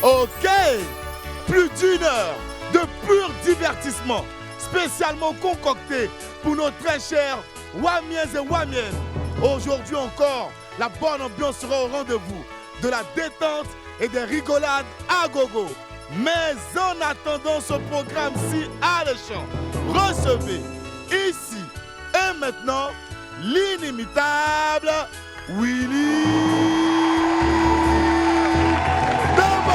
Ok, plus d'une heure de pur divertissement, spécialement concocté pour nos très chers Wamiens et Wamiennes. Aujourd'hui encore, la bonne ambiance sera au rendez-vous, de la détente et des rigolades à gogo. Mais en attendant ce programme si alléchant, recevez ici et maintenant l'inimitable Willy Dambo.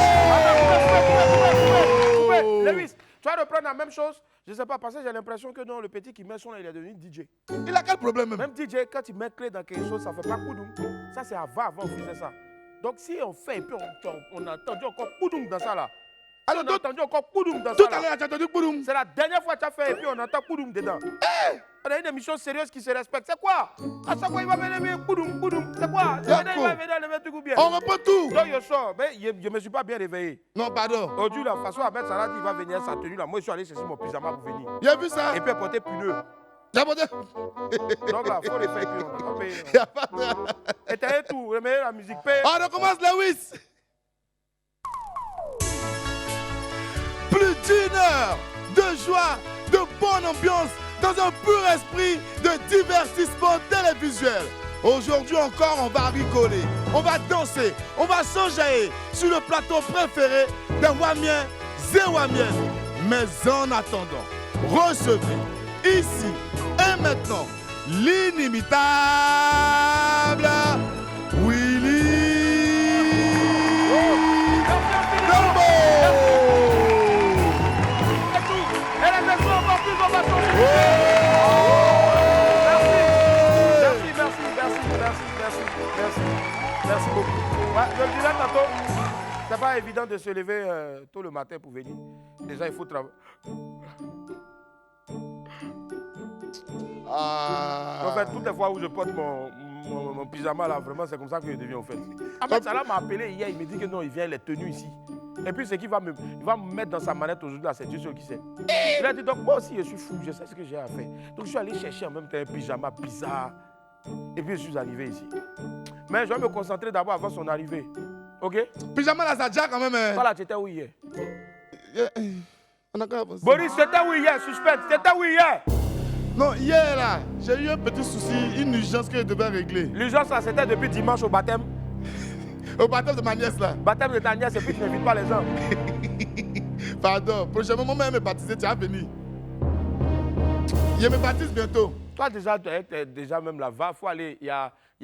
Lewis, tu vas reprendre la même chose? Je ne sais pas, parce que j'ai l'impression que non, le petit qui met son là, il est devenu DJ. Il a quel problème même? Même DJ, quand il met clé dans quelque chose, ça ne fait pas coudoum. Ça, c'est avant on faisait ça. Donc si on fait et puis on a entendu encore coudoum dans ça là. Alors, on a entendu encore coudoum dans ça. Tout à l'heure, tu as entendu coudoum. C'est la dernière fois que tu as fait et puis on entend coudoum dedans. On a une émission sérieuse qui se respecte. C'est quoi? À chaque fois, il va venir coudoum, coudoum. C'est quoi? Il va venir le mettre tout bien. On reprend tout. Donc, je sors. Mais je ne me suis pas bien réveillé. Non, pardon. Aujourd'hui, la façon Ahmed Salah dit il va venir sa tenue là. Moi, je suis allé chercher mon pyjama pour venir. Il a vu ça? Et puis, porter puneux. Donc là, il faut les faire. Puis on va payer. Il n'y a pas de... Éteignez tout. Remettez la musique. Paye. On recommence, Lewis. Plus d'une heure de joie, de bonne ambiance, dans un pur esprit de divertissement télévisuel. Aujourd'hui encore, on va rigoler, on va danser, on va s'enjailler sur le plateau préféré des Wamiens et Wamiennes. Mais en attendant, recevez ici et maintenant l'inimitable Willy Dambo. Merci beaucoup. Ouais, je le disais tantôt, c'est pas évident de se lever tôt le matin pour venir. Déjà, il faut travailler. En fait, toutes les fois où je porte mon pyjama là, vraiment, c'est comme ça que je deviens en fait. Ahmed Salah m'a appelé hier, il me dit que non, il vient les tenues ici. Et puis, c'est qu'il va me mettre dans sa manette aujourd'hui, là, c'est Dieu seul qui sait. Il a dit, donc moi aussi, je suis fou, je sais ce que j'ai à faire. Donc, je suis allé chercher en même temps un pyjama bizarre. Et puis, je suis arrivé ici. Mais je vais me concentrer d'abord avant son arrivée. Ok? Pyjama là, ça déjà quand même. Toi là, tu étais où hier? On a encore avancé. Boris, c'était où hier? Suspense, c'était où hier? Non, hier là, j'ai eu un petit souci, une urgence que je devais régler. L'urgence là, c'était depuis dimanche au baptême. Au baptême de ma nièce là. Baptême de ta nièce, et puis tu n'invites pas les gens. Pardon, prochainement, mon mère me baptiser, tu vas venir. Je me baptise bientôt. Toi déjà, tu es déjà même là, va, faut aller, il y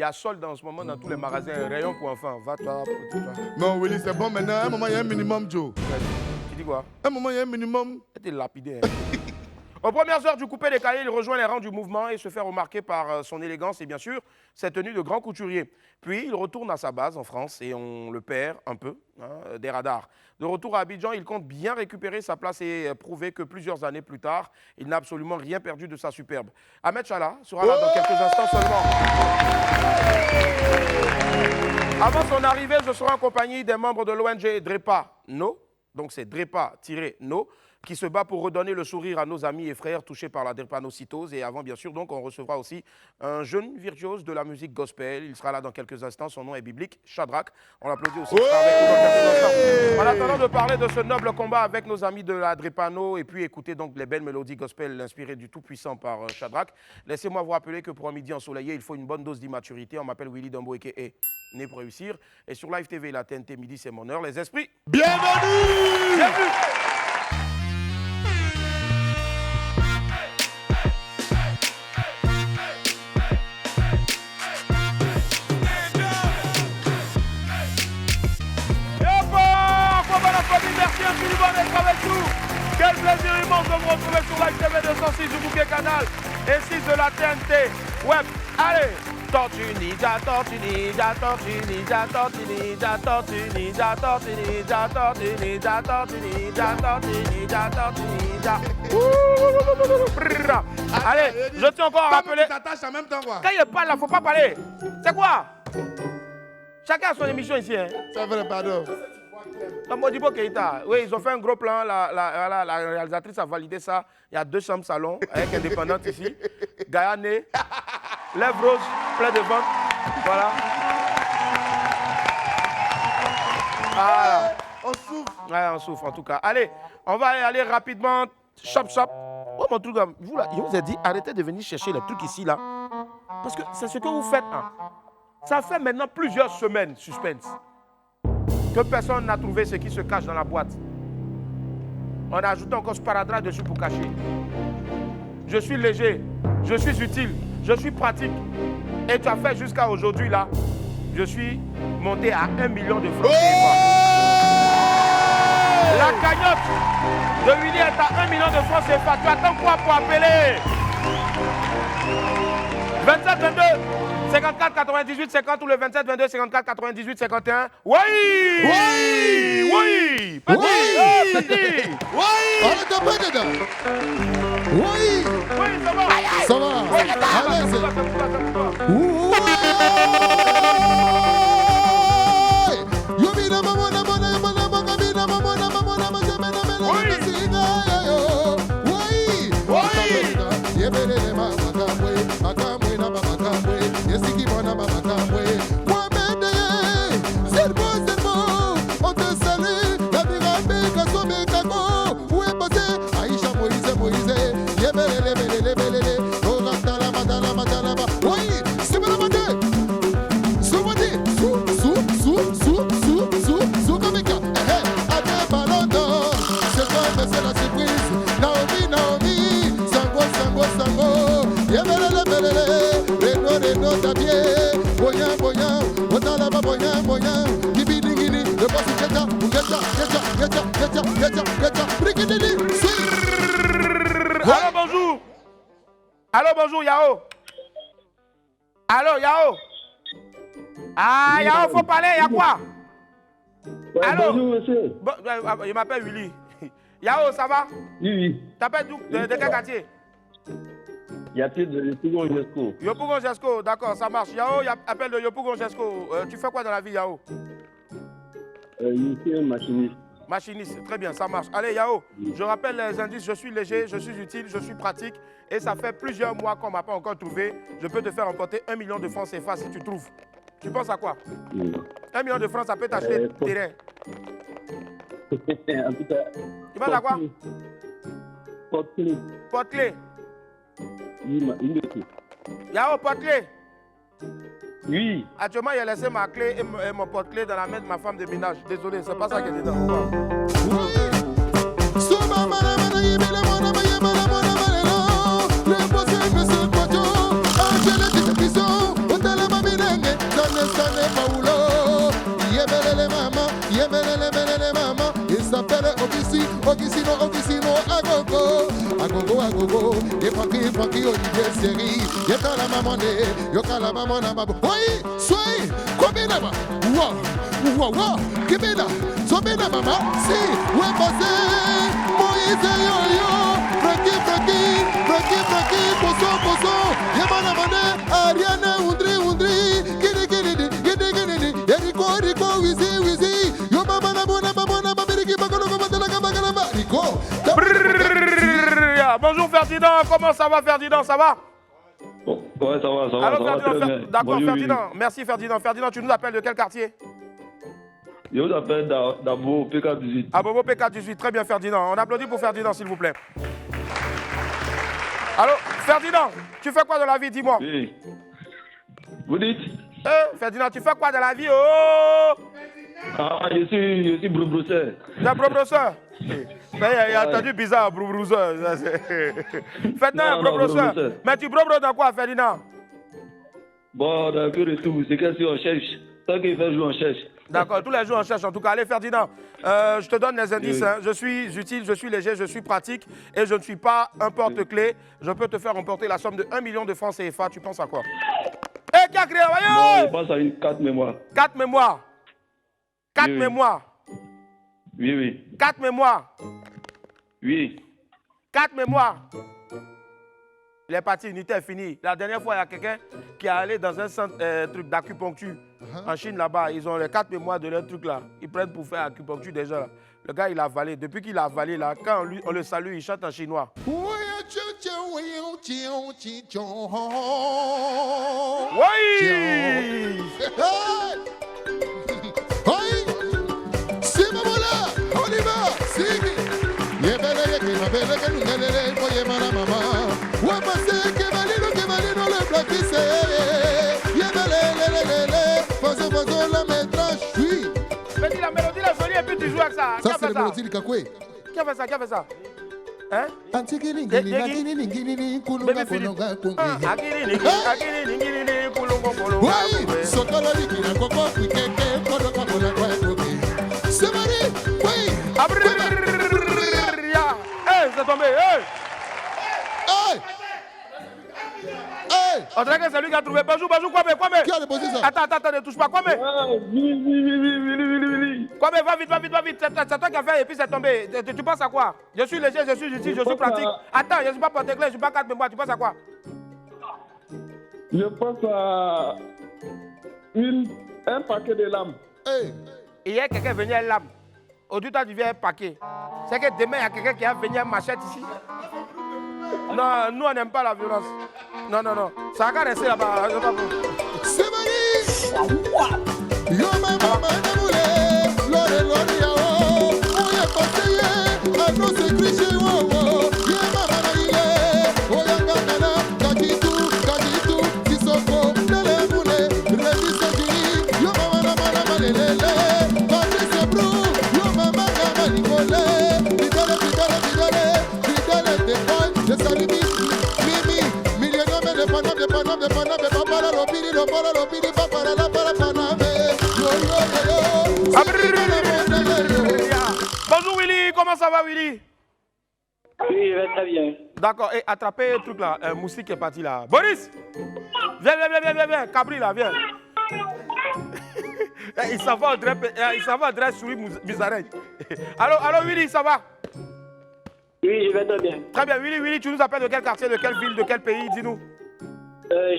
a solde en ce moment dans tous les magasins, un rayon pour enfants, va toi, pour toi. Non, Willy, c'est bon maintenant, à un moment, il y a un minimum, Joe. Tu dis quoi? À un moment, il y a un minimum. T'es lapidé. Hein. Aux premières heures du coupé décalé, il rejoint les rangs du mouvement et se fait remarquer par son élégance et bien sûr sa tenue de grand couturier. Puis il retourne à sa base en France et on le perd un peu des radars. De retour à Abidjan, il compte bien récupérer sa place et prouver que plusieurs années plus tard, il n'a absolument rien perdu de sa superbe. Ahmed Salah sera là dans quelques instants seulement. Avant son arrivée, je serai en compagnie des membres de l'ONG Drepa No, donc c'est Drepa-No, qui se bat pour redonner le sourire à nos amis et frères touchés par la drépanocytose. Et avant, bien sûr, donc, on recevra aussi un jeune virtuose de la musique gospel. Il sera là dans quelques instants. Son nom est biblique, Shadrach. On l'applaudit aussi. En attendant de parler de ce noble combat avec nos amis de la drépano et puis écouter donc les belles mélodies gospel inspirées du Tout-Puissant par Shadrach, laissez-moi vous rappeler que pour un midi ensoleillé, il faut une bonne dose d'immaturité. On m'appelle Willy Dambo et né pour réussir. Et sur Live TV, la TNT midi, c'est mon heure. Les esprits, bienvenue! Bienvenue! Merci infiniment d'être avec nous. Quel plaisir immense de vous retrouver sur Live TV 206 du bouquet canal et 6 de la TNT web. Allez, tortue ninja, tortue ninja, tortue ninja, tortue ninja, tortue ninja, tortue ninja, tortue ninja, tortue ninja, tortue ninja, tortue ninja. Allez, je tiens encore à rappeler. En même temps, quoi. Quand il parle là, faut pas parler. C'est quoi? Chacun a son émission ici. Hein? C'est vrai, pardon. Modibo Keïta, oui, ils ont fait un gros plan. La réalisatrice a validé ça. Il y a 2 chambres salon avec indépendante ici. Gaïané, lèvres roses, plein de ventre. Voilà. On Ouais, on souffre en tout cas. Allez, on va aller rapidement. Chop, chop. Oh mon truc, vous là, je vous ai dit, arrêtez de venir chercher les trucs ici là. Parce que c'est ce que vous faites. Hein. Ça fait maintenant plusieurs semaines, suspense, que personne n'a trouvé ce qui se cache dans la boîte. On a ajouté encore sparadrap dessus pour cacher. Je suis léger, je suis utile, je suis pratique. Et tu as fait jusqu'à aujourd'hui là, je suis monté à 1 million de francs. La cagnotte de Willy est à 1 million de francs CFA. Tu attends quoi pour appeler? 27 22 54 98 50 ou le 27 22 54 98 51. Oui! Oui! Oui! Petit! Oui! Oh, petit! Oui! Arrête de pas dedans. Oui! Oui, ça va! Ça va? Oui, ça va! Allez, Ça va, ça va, ça va. oui! Yomina mamona mona mona mona mina mamona mamona mamona mamona singa yo. Oui! Oui! Yebele mama kamwe, akamwe na mama kamwe, yesiki mona mama kamwe. Mohamed, c'est bon, on te salue, la mirabe kasome kako. Où est passé? Aïcha Moïse, yebele, oh la matala. Oui! C'est bon, Sou Kamika, ate balondo, c'est la surprise. Naomi, sango, yebelele, reno, tabie, boyan, otalaba boyan, kibidingini, le boss geta, brigidini, Allô, bonjour, Yao. Allô, Yao. Ah, Yao, faut parler, y'a quoi? Ouais, Allô? bonjour, monsieur. Bon, je m'appelle Willy. Yao, ça va? Oui. T'appelles de quel quartier? Il y a plus de Yopougon-Jesco. Yopougon-Jesco, d'accord, ça marche. Yao, appelle de Yopougon-Jesco. Tu fais quoi dans la vie, Yao? Je suis un machiniste. Machiniste, très bien, ça marche. Allez, Yao, je rappelle les indices, je suis léger, je suis utile, je suis pratique. Et ça fait plusieurs mois qu'on ne m'a pas encore trouvé. Je peux te faire emporter 1 million de francs CFA si tu trouves. Tu penses à quoi? 1 million de francs, ça peut t'acheter terrain. En tout cas. Tu penses à quoi? Porte-clé. Porte-clé. Oui, Yao, porte-clé. oui. Actuellement, il a laissé ma clé et mon porte-clé dans la main de ma femme de ménage. Désolé, c'est pas ça qui est dedans. Yebelele mama, il s'appelle Ogissino, agogo, et Francky, Olivier Série, Yokala maman, oui, soyez, combien là-bas, wow, Kibina, Sobina maman, si, où est passé, Moïse yo, Francky, Poso, Yamana Mane, Ariane, Undri, Gidi, Rico, Wizi, Yo mama, Mameriki, Rico. Bonjour Ferdinand, comment ça va Ferdinand, ça va? Bon, ouais, ça va. Alors Ferdinand, d'accord Bonjour, Ferdinand, merci Ferdinand. Ferdinand, tu nous appelles de quel quartier? Je vous appelle d'Abo PK18. Abobo PK18, très bien Ferdinand. On applaudit pour Ferdinand s'il vous plaît. Alors Ferdinand, tu fais quoi dans la vie, dis-moi? Oui. Vous dites? Ferdinand, tu fais quoi dans la vie? Oh! Ah, je suis brosseur. Tu es brosseur? Il a entendu bizarre, brosseur. Ferdinand, un brosseur. Mais tu brosses dans quoi, Ferdinand? Bon, dans le retour, c'est qu'est-ce qu'on cherche. Tant qu'il fait jouer, on cherche. D'accord, tous les jours on cherche en tout cas. Allez Ferdinand, je te donne les indices. Hein. Je suis utile, je suis léger, je suis pratique et je ne suis pas un porte-clés. Je peux te faire emporter la somme de 1 million de francs CFA. Tu penses à quoi? Qui a créé? Bon, je pense à une 4 mémoires. 4 mémoires. 4 oui. mémoires. Oui. 4 mémoires. Oui. 4 mémoires. Il est parti, l'unité est finie. La dernière fois, il y a quelqu'un qui est allé dans un centre truc d'acupuncture en Chine là-bas. Ils ont les 4 mémoires de leur truc là. Ils prennent pour faire acupuncture déjà. Là. Le gars, il a avalé. Depuis qu'il a avalé là, quand on le salue, il chante en chinois. Oui! Mais dis la mélodie, la jolie, et puis tu joues avec ça. Ça, c'est la mélodie du Kakoué. Qui a fait ça? Qui a fait ça? Hein? C'est tombé. On dirait que c'est lui qui a trouvé. Bonjour, Kwame. Qui a déposé ça? Attends, ne touche pas, Kwame. Oui. Kwame, va vite. C'est toi qui as fait et puis c'est tombé. Tu penses à quoi? Je suis léger, je suis utile, je suis pratique. Attends, je ne suis pas porte-clés, je ne suis pas carte mémoire. Tu penses à quoi? Je pense à un paquet de lames. Hier, quelqu'un venait à l'âme. Aujourd'hui, toi, tu viens un paquet. C'est que demain, il y a quelqu'un qui va venir machette ici. Non, nous, on n'aime pas la violence. Non. Ça va rester là-bas. C'est Marie! Yo, maman, Lore, yao. Oya, conseiller, à nos écrits, wow. Yo, maman, Oya, Gagana, Kajitu, Sissoko, Lele, Moule, Rémi, Sediri. Yo, maman, Lele, Patrice Brou. Yo, maman, Nicolé, Fidèle, Despoil, de Salimi, Mimi, Millionnaire, de Papa, Lopini, Papa, la Paname. Bonjour Willy, comment ça va Willy? Oui, je vais très bien. D'accord, et attrapez le truc là, un moustique est parti là. Boris! Viens, Cabri là, viens. Il s'en va en direct souris bizarre. Allô Willy, ça va? Oui, je vais très bien. Très bien, Willy, tu nous appelles de quel quartier, de quelle ville, de quel pays, dis-nous.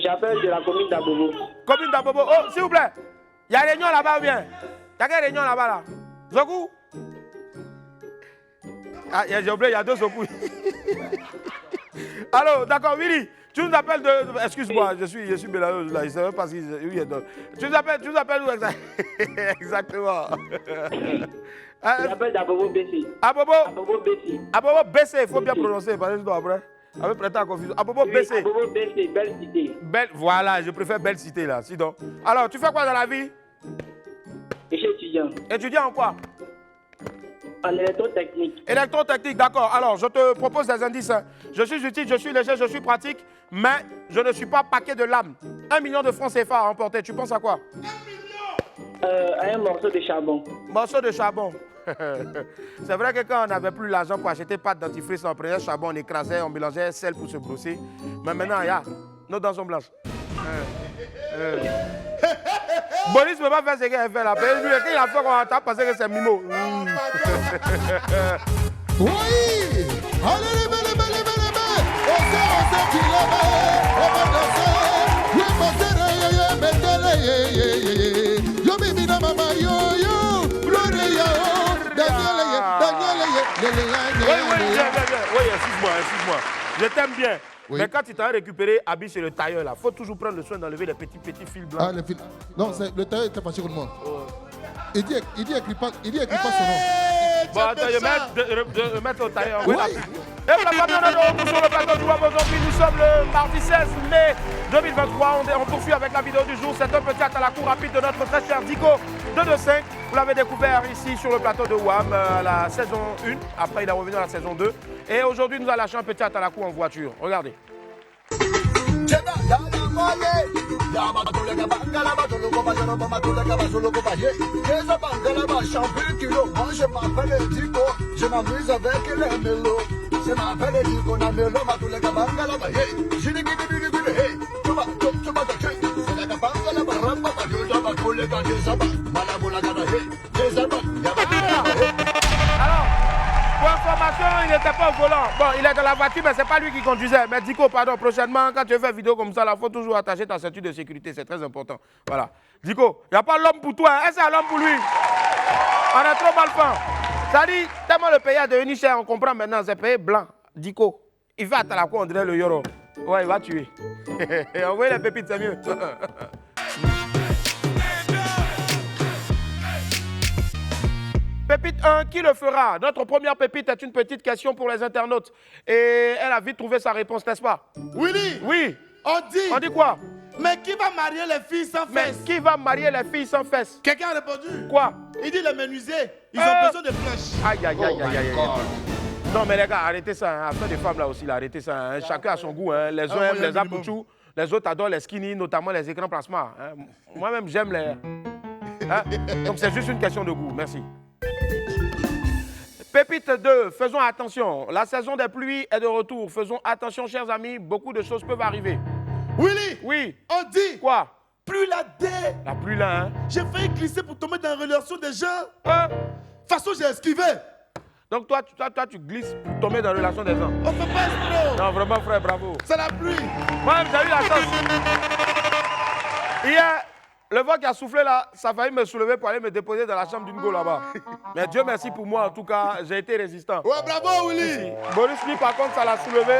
J'appelle de la commune d'Abobo. Commune d'Abobo. Oh, s'il vous plaît, il y a réunion là-bas ou bien? Il y a quelle réunion là-bas là? Zoku? Ah, j'ai oublié, il y a deux Zoku. Allô, d'accord, Willy, tu nous appelles de... Excuse-moi, je suis Bélaïo, là, il ne sait même pas si... Tu nous appelles où exactement? J'appelle d'Abobo BC. Abobo BC. Abobo BC, il faut bien prononcer, parce que je dois après. Avec prêter à confusion. Abobo BC. Abobo BC, belle cité. Voilà, je préfère belle cité là, sinon. Alors, tu fais quoi dans la vie? Je suis étudiant. Étudiant en quoi? En électrotechnique. Électrotechnique, d'accord. Alors, je te propose des indices. Je suis utile, je suis léger, je suis pratique, mais je ne suis pas paquet de lames. 1 million de francs CFA à remporter. Tu penses à quoi? Un morceau de charbon. Morceau de charbon. C'est vrai que quand on n'avait plus l'argent pour acheter pâte dentifrice, on prenait le charbon, on écrasait, on mélangeait sel pour se brosser. Mais maintenant, il y a nos dents sont blanches. Boris ne peut pas faire ce qu'il a fait là. Lui, il a fait qu'on entend penser que c'est Mimo. Oui! Allez, on sait qu'il est on va danser. Oui, yo, baby, na mama, yo, Gloria, Daniel, Oui, excuse-moi. Je t'aime bien. Oui. Mais quand tu t'as récupéré, habille chez le tailleur là, faut toujours prendre le soin d'enlever les petits fils blancs. Ah, les fils. Non, le tailleur était fâché contre moi. Il dit écris pas son nom. Bon, attends, je vais mettre au tailleur. Oui. Et voilà, bienvenue sur le plateau du WAM aujourd'hui. Nous sommes le mardi 16 mai 2023. On poursuit avec la vidéo du jour. C'est un petit à la cour rapide de notre très cher Dico 225. Vous l'avez découvert ici sur le plateau de WAM à la saison 1. Après, il est revenu à la saison 2. Et aujourd'hui, nous allons lâcher un petit à la cour en voiture. Regardez. Je m'amuse avec les mélos. Je m'appelle Dico Namelo, Matuleka Bangala, Alors, pour information, il n'était pas au volant. Bon, il est dans la voiture, mais ce n'est pas lui qui conduisait. Mais Dico, pardon, prochainement, quand tu fais une vidéo comme ça, il faut toujours attacher ta ceinture de sécurité. C'est très important. Voilà. Dico, il n'y a pas l'homme pour toi. Est-ce que c'est l'homme pour lui? On est trop mal fait. Ça dit, tellement le pays a devenu cher, on comprend maintenant, c'est payé blanc. Dico, il va à la cour, on dirait le Yoro. Ouais, il va tuer. Envoyez les pépites, c'est mieux. Pépite 1, qui le fera? Notre première pépite est une petite question pour les internautes. Et elle a vite trouvé sa réponse, n'est-ce pas? Willy, Oui. On dit. On dit quoi? Mais qui va marier les filles sans Mais fesses? qui va marier les filles sans fesses? Quelqu'un a répondu. Quoi? Il dit les menuisiers, ils ont besoin de planches. Aïe, aïe, aïe, aïe, aïe. Non, mais les gars, arrêtez ça. Hein. Affaire des femmes là aussi, là, arrêtez ça. Hein. Chacun a son goût. Hein. Les uns aiment les apouchous, les autres adorent les skinny, notamment les écrans plasma. Hein. Moi-même, j'aime les. Hein? Donc, c'est juste une question de goût. Merci. Pépite 2, faisons attention. La saison des pluies est de retour. Faisons attention, chers amis. Beaucoup de choses peuvent arriver. Willy, Oui. on dit. Quoi? Plus la dé. La pluie là, hein? J'ai failli glisser pour tomber dans la relation des gens. Hein? De toute façon, j'ai esquivé. Donc, toi, tu glisses pour tomber dans la relation des gens. On fait pas exprès. Non, vraiment, frère, bravo. C'est la pluie. Moi-même, j'ai eu la chance. Hier, le vent qui a soufflé là, ça a failli me soulever pour aller me déposer dans la chambre d'une go là-bas. Mais Dieu merci pour moi, en tout cas, j'ai été résistant. Ouais, bravo, Willy. Boris, lui, par contre, ça l'a soulevé.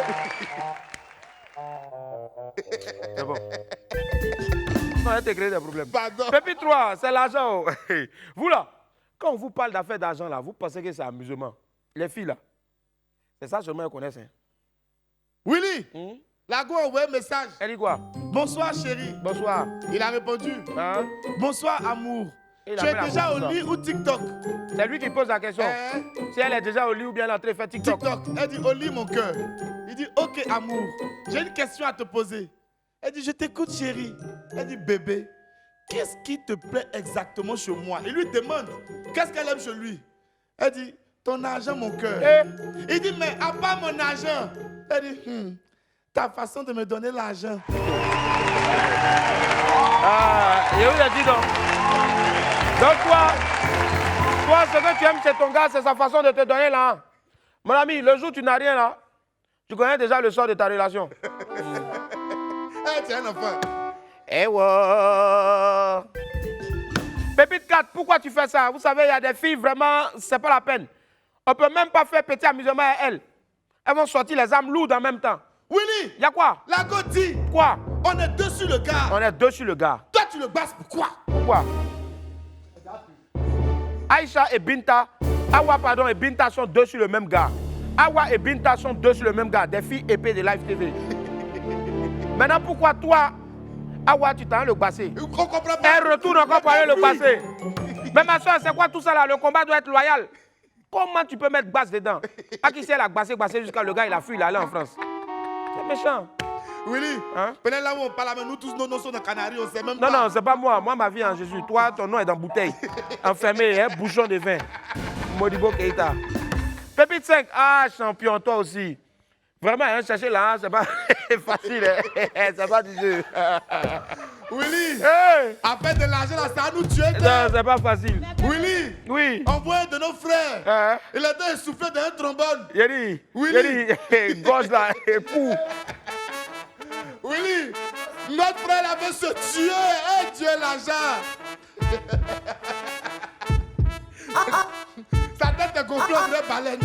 C'est bon. Non, il a créé des problèmes. Pardon. Pépite 3, c'est l'argent. Vous là, quand on vous parle d'affaires d'argent là, vous pensez que c'est amusement. Les filles là, c'est ça seulement qu'elles connaissent. Hein. Willy, la go a envoyé un message. Elle dit quoi? Bonsoir, chérie. Bonsoir. Il a répondu. Hein? Bonsoir, amour. Il Tu es appelle déjà amour, au ça. lit ou TikTok? C'est lui qui pose la question. Hein? Si elle est déjà au lit ou bien elle est en train de faire TikTok. TikTok. Elle dit au lit, mon cœur. Il dit ok, amour. J'ai une question à te poser. Elle dit je t'écoute, chérie. Elle dit bébé, qu'est-ce qui te plaît exactement chez moi? Il lui demande qu'est-ce qu'elle aime chez lui. Elle dit ton argent, mon cœur. Eh? Il dit mais à part mon argent. Elle dit ta façon de me donner l'argent. Ah, je vous ai dit donc. Donc toi, ce que tu aimes chez ton gars, c'est sa façon de te donner là. Mon ami, le jour où tu n'as rien là, tu connais déjà le sort de ta relation. Eh, tu es un enfant. Eh ouais. Pépite 4, pourquoi tu fais ça? Vous savez, il y a des filles, vraiment, c'est pas la peine. On peut même pas faire petit amusement à elles. Elles vont sortir les âmes lourdes en même temps. Willy, Il y a quoi? la go dit Quoi? on est deux sur le gars. On est deux sur le gars. Toi, tu le basses pourquoi? Pourquoi? Aïcha et Binta, Awa pardon et Binta sont deux sur le même gars. Awa et Binta sont deux sur le même gars, des filles épées de Live TV. Maintenant, pourquoi toi, Awa, tu t'as le basser? On comprend pas. Elle retourne encore pour aller le basser. Mais ma soeur, c'est quoi tout ça là? Le combat doit être loyal. Comment tu peux mettre basse dedans? À qui c'est elle a bassé jusqu'à le gars, il a fui, il est allé en France. C'est méchant. Willy, Hein? peut-être là où on parle, mais nous tous, nos noms sont dans Canaries, on sait même Non, pas. non, c'est pas moi. Moi, ma vie en Jésus. Toi, ton nom est dans bouteille. Enfermé, hein, bouchon de vin. Modibo Keita. Pépite 5. Ah, champion, toi aussi. Vraiment, hein, chercher là, c'est pas facile. Hein. C'est pas du jeu. Willy, Hey! après de l'argent, là, ça va nous tuer. Non, c'est pas facile. Willy, Oui. envoyé de nos frères. Hein? Il a été essoufflé d'un trombone. Il a dit. Oui. Il a dit, gauche là, et pou. Willy, notre frère là veut se tuer. Et Dieu l'argent. Sa tête est gonflée en vraie baleine.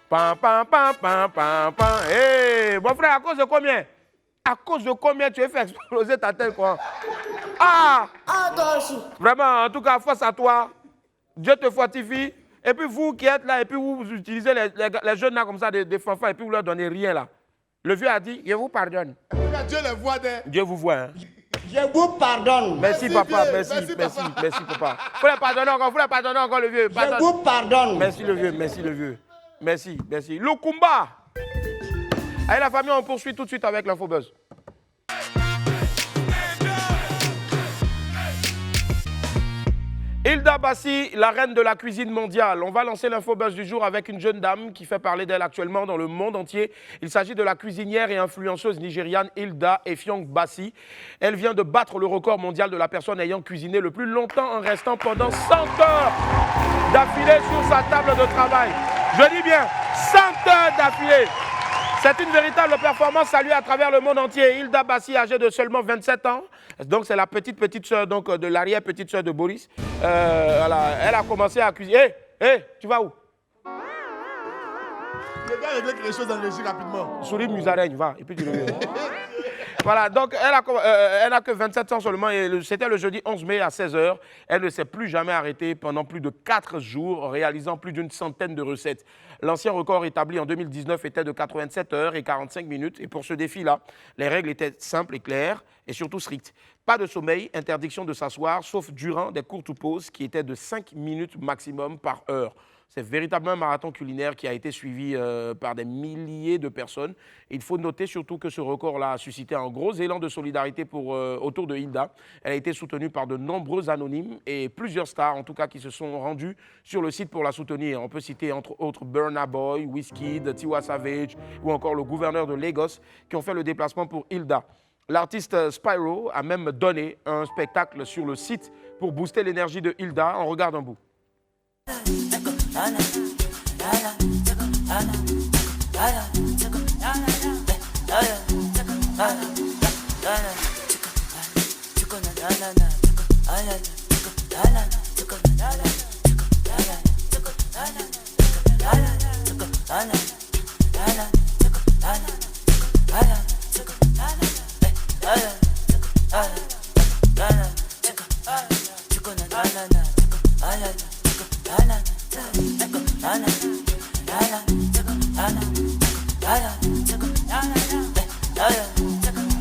Pam, pam, pam, pam, pam, pam. Hey, mon frère, à cause de combien? À cause de combien tu as fait exploser ta tête, quoi? Ah! Vraiment, en tout cas, face à toi, Dieu te fortifie. Et puis vous qui êtes là, et puis vous utilisez les jeunes là comme ça, des fanfans, et puis vous leur donnez rien là. Le vieux a dit, je vous pardonne. Dieu les voit des. Dieu vous voit. Hein? Je vous pardonne. Merci, Merci, papa, vieux. merci, Merci, merci, papa. merci, papa. Faut les pardonner encore le vieux. Je Pardonne. vous pardonne. Merci le vieux, merci le vieux. Merci, merci. Lukumba. Allez la famille, on poursuit tout de suite avec l'infobuzz. Hilda Bassi, la reine de la cuisine mondiale. On va lancer l'infobuzz du jour avec une jeune dame qui fait parler d'elle actuellement dans le monde entier. Il s'agit de la cuisinière et influenceuse nigériane Hilda Effiong Bassi. Elle vient de battre le record mondial de la personne ayant cuisiné le plus longtemps en restant pendant 100 heures d'affilée sur sa table de travail. Je dis bien 100 heures d'affilée. C'est une véritable performance saluée à travers le monde entier. Hilda Bassi, âgée de seulement 27 ans, donc c'est la petite sœur donc, de l'arrière-petite sœur de Boris. Elle a commencé à cuisiner. Hé, tu vas où? Les gars régler les choses en régie rapidement. Souris musaraigne, va, et puis tu reviens. Voilà, donc elle n'a que 27 ans seulement et c'était le jeudi 11 mai à 16h. Elle ne s'est plus jamais arrêtée pendant plus de 4 jours, réalisant plus d'une centaine de recettes. L'ancien record établi en 2019 était de 87 heures et 45 minutes. Et pour ce défi-là, les règles étaient simples et claires et surtout strictes. Pas de sommeil, interdiction de s'asseoir, sauf durant des courtes pauses qui étaient de 5 minutes maximum par heure. C'est véritablement un marathon culinaire qui a été suivi par des milliers de personnes. Et il faut noter surtout que ce record-là a suscité un gros élan de solidarité autour de Hilda. Elle a été soutenue par de nombreux anonymes et plusieurs stars, en tout cas, qui se sont rendus sur le site pour la soutenir. On peut citer entre autres Burna Boy, Wizkid, Tiwa Savage ou encore le gouverneur de Lagos qui ont fait le déplacement pour Hilda. L'artiste Spyro a même donné un spectacle sur le site pour booster l'énergie de Hilda. On regarde un bout.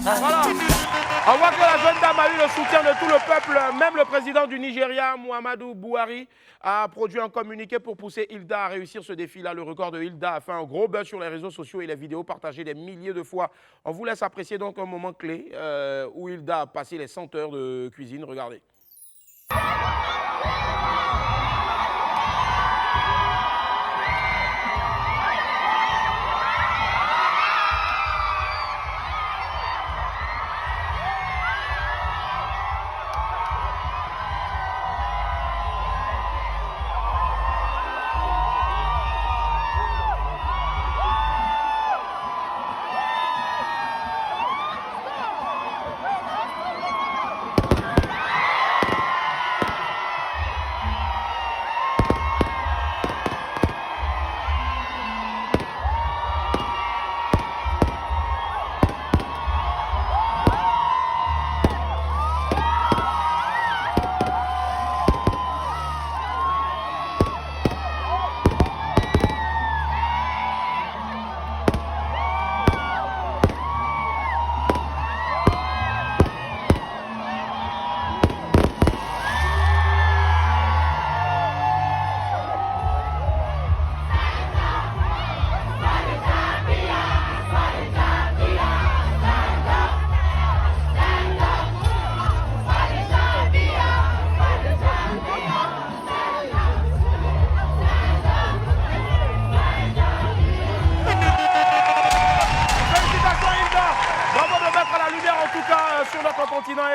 Voilà. On voit que la jeune dame a eu le soutien de tout le peuple. Même le président du Nigeria, Muhammadu Buhari, a produit un communiqué pour pousser Hilda à réussir ce défi-là. Le record de Hilda a fait un gros buzz sur les réseaux sociaux et les vidéos partagées des milliers de fois. On vous laisse apprécier donc un moment clé où Hilda a passé les 100 heures de cuisine. Regardez.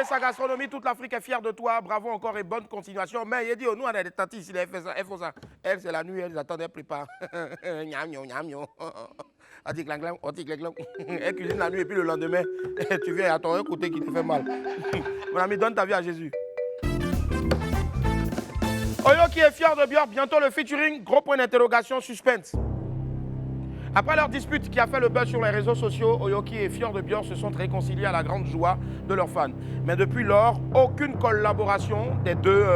Et sa gastronomie, toute l'Afrique est fière de toi. Bravo encore et bonne continuation. Mais il dit, oh, nous, on a des tantes ici, elles font ça. Elle, c'est la nuit, elles attendent, elles préparent. Elle cuisine la nuit et puis le lendemain, tu viens à ton côté qui te fait mal. Mon ami, donne ta vie à Jésus. Oyo qui est fier de Björk, bientôt le featuring, gros point d'interrogation, suspense. Après leur dispute qui a fait le buzz sur les réseaux sociaux, Oyoki et Fior de Björk se sont réconciliés à la grande joie de leurs fans. Mais depuis lors, aucune collaboration des deux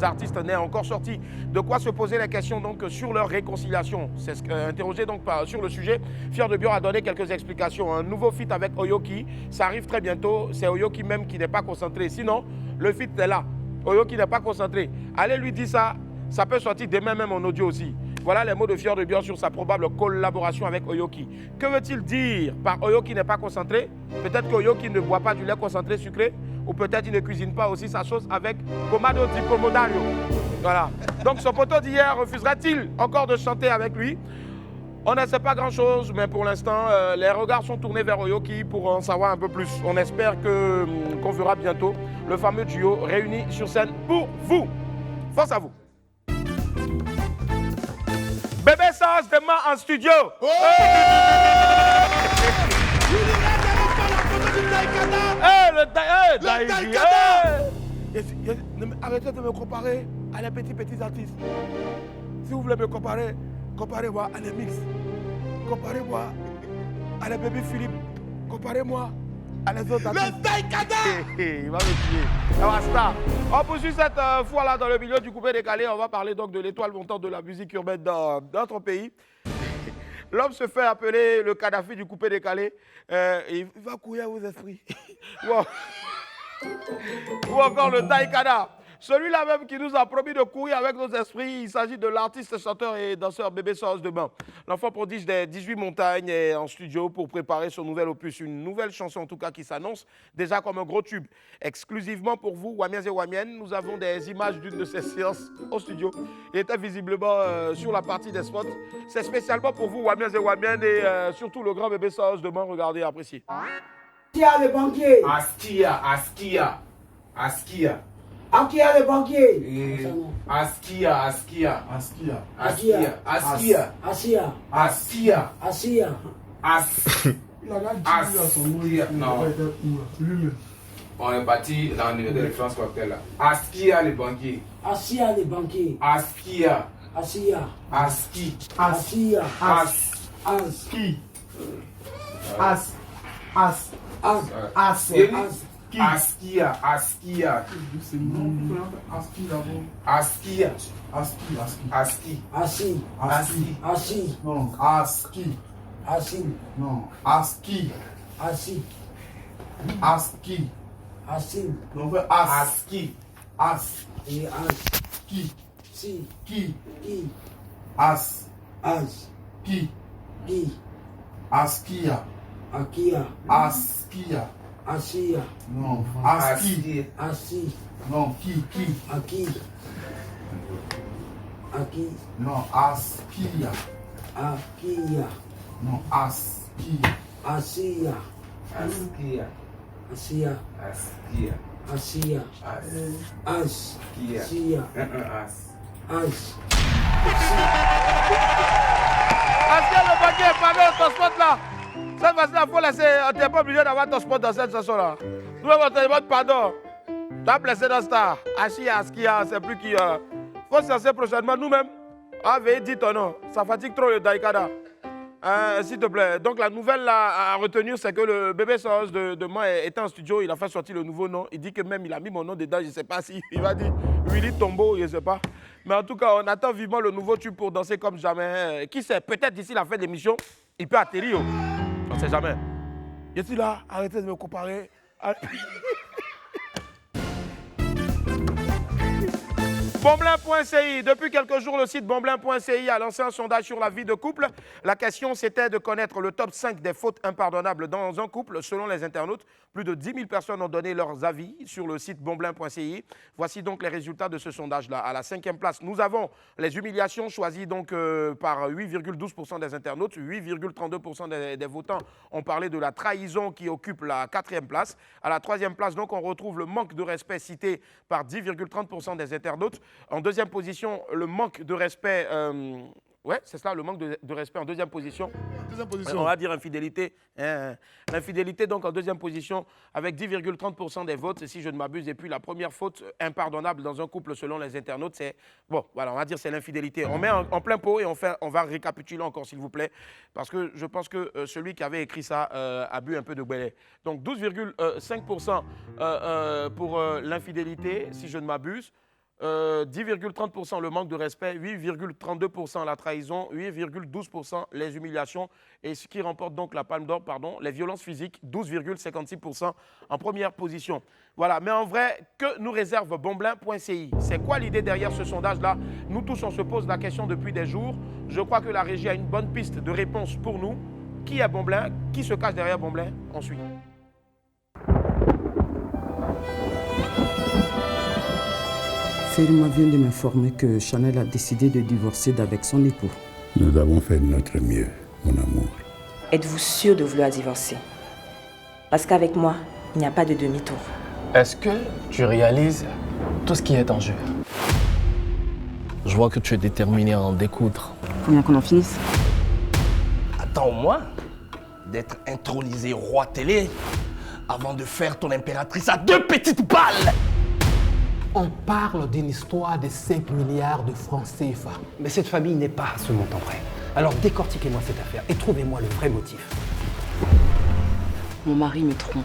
artistes n'est encore sortie. De quoi se poser la question donc sur leur réconciliation. C'est interrogé donc sur le sujet. Fior de Björk a donné quelques explications. Un nouveau feat avec Oyoki, ça arrive très bientôt. C'est Oyoki même qui n'est pas concentré. Sinon, le feat est là. Oyoki n'est pas concentré. Allez lui dire ça, ça peut sortir demain même en audio aussi. Voilà les mots de Fior de Björk sur sa probable collaboration avec Oyoki. Que veut-il dire par Oyoki n'est pas concentré? Peut-être qu'Oyoki ne boit pas du lait concentré sucré, ou peut-être il ne cuisine pas aussi sa sauce avec pomado di pomodario. Voilà. Donc son poteau d'hier refuserait-il encore de chanter avec lui? On ne sait pas grand-chose, mais pour l'instant, les regards sont tournés vers Oyoki pour en savoir un peu plus. On espère qu'on verra bientôt le fameux duo réuni sur scène pour vous. Force à vous. Bébé Sage demain en studio. Oh arrêtez de me comparer à les petits artistes. Si vous voulez me comparer, comparez-moi à les Mix. Comparez-moi à les Baby Philippe. Comparez-moi Allez, viens, Le Taïkada. il va me tuer. Basta. On poursuit cette fois-là dans le milieu du coupé décalé. On va parler donc de l'étoile montante de la musique urbaine dans notre pays. L'homme se fait appeler le Kadhafi du coupé décalé. Il va courir aux esprits. Ou encore le Taïkada. Celui-là même qui nous a promis de courir avec nos esprits, il s'agit de l'artiste, chanteur et danseur Bébé Sauce de Bain. L'enfant prodige des 18 montagnes est en studio pour préparer son nouvel opus, une nouvelle chanson en tout cas qui s'annonce déjà comme un gros tube. Exclusivement pour vous, Wamiens et Wamiennes, nous avons des images d'une de ces séances au studio. Il était visiblement sur la partie des spots. C'est spécialement pour vous, Wamiens et Wamiennes, et surtout le grand Bébé Sauce de Bain. Regardez, appréciez. Askia le banquier. Askia. Askia le banquier. Askia. Askia. Non. On est parti dans le numéro de référence cocktail là. Askia le banquier. Askia le banquier. Askia. Askia. Aski. Askia. Aski. Askia. Assi. Non, Aski. Assi. Non, Aski. Assi. Aski. Assi. Non, on fait As. Aski. As. Et as. Qui. Si. Qui. Qui. As. As. Qui. Qui. Askia. Akia. Askia. Asia. Non, Aski. Assi. Non, qui. Aki. Aki. Non, Askia. Akia. Non, Askia. Asia. Askia. Asia. Askia. Asia. As. Sia. As. Askia le banquier, pas ton spot là. Cette fois-ci, il faut laisser. Tu n'es pas obligé d'avoir ton spot dans cette chanson-là. Nous, on te demande pardon. Tu as blessé dans Star. Askia, c'est plus qui. Il faut se lancer prochainement nous-mêmes. Veuillez dire ton nom. Ça fatigue trop le Taïkada. S'il te plaît. Donc, la nouvelle à retenir, c'est que le Bébé Sauce de Demain était en studio. Il a fait sortir le nouveau nom. Il dit que même il a mis mon nom dedans. Je ne sais pas si. Il va dire Willy Tombo, je ne sais pas. Mais en tout cas, on attend vivement le nouveau tube pour danser comme jamais. Qui sait, peut-être d'ici la fin de l'émission, il peut atterrir. On ne sait jamais. Je suis là, arrêtez de me comparer. Bonblin.ci. Depuis quelques jours, le site Bonblin.ci a lancé un sondage sur la vie de couple. La question, c'était de connaître le top 5 des fautes impardonnables dans un couple. Selon les internautes, plus de 10 000 personnes ont donné leurs avis sur le site Bonblin.ci. Voici donc les résultats de ce sondage-là. À la 5e place, nous avons les humiliations choisies donc par 8,12% des internautes. 8,32% des votants ont parlé de la trahison qui occupe la 4e place. À la 3e place, donc, on retrouve le manque de respect cité par 10,30% des internautes. En deuxième position, le manque de respect. Ouais, c'est ça, le manque de respect en deuxième position. On va dire infidélité. L'infidélité, donc, en deuxième position, avec 10,30% des votes, si je ne m'abuse. Et puis, la première faute impardonnable dans un couple, selon les internautes, c'est. Bon, voilà, on va dire c'est l'infidélité. On met en plein pot et on va récapituler encore, s'il vous plaît. Parce que je pense que celui qui avait écrit ça a bu un peu de Gbélé. Donc, 12,5% pour l'infidélité, si je ne m'abuse. 10,30% le manque de respect, 8,32% la trahison, 8,12% les humiliations et ce qui remporte donc la palme d'or, les violences physiques, 12,56% en première position. Voilà, mais en vrai, que nous réserve Bonblin.ci? C'est quoi l'idée derrière ce sondage-là? Nous tous, on se pose la question depuis des jours. Je crois que la régie a une bonne piste de réponse pour nous. Qui est Bonblin? Qui se cache derrière Bonblin? Ensuite. Ferima vient de m'informer que Chanel a décidé de divorcer d'avec son époux. Nous avons fait de notre mieux, mon amour. Êtes-vous sûr de vouloir divorcer? Parce qu'avec moi, il n'y a pas de demi-tour. Est-ce que tu réalises tout ce qui est en jeu? Je vois que tu es déterminé à en découdre. Faut bien qu'on en finisse. Attends au moins d'être intronisé roi télé avant de faire ton impératrice à 2 petites balles. On parle d'une histoire de 5 milliards de francs CFA. Mais cette famille n'est pas à ce montant près. Alors décortiquez-moi cette affaire et trouvez-moi le vrai motif. Mon mari me trompe.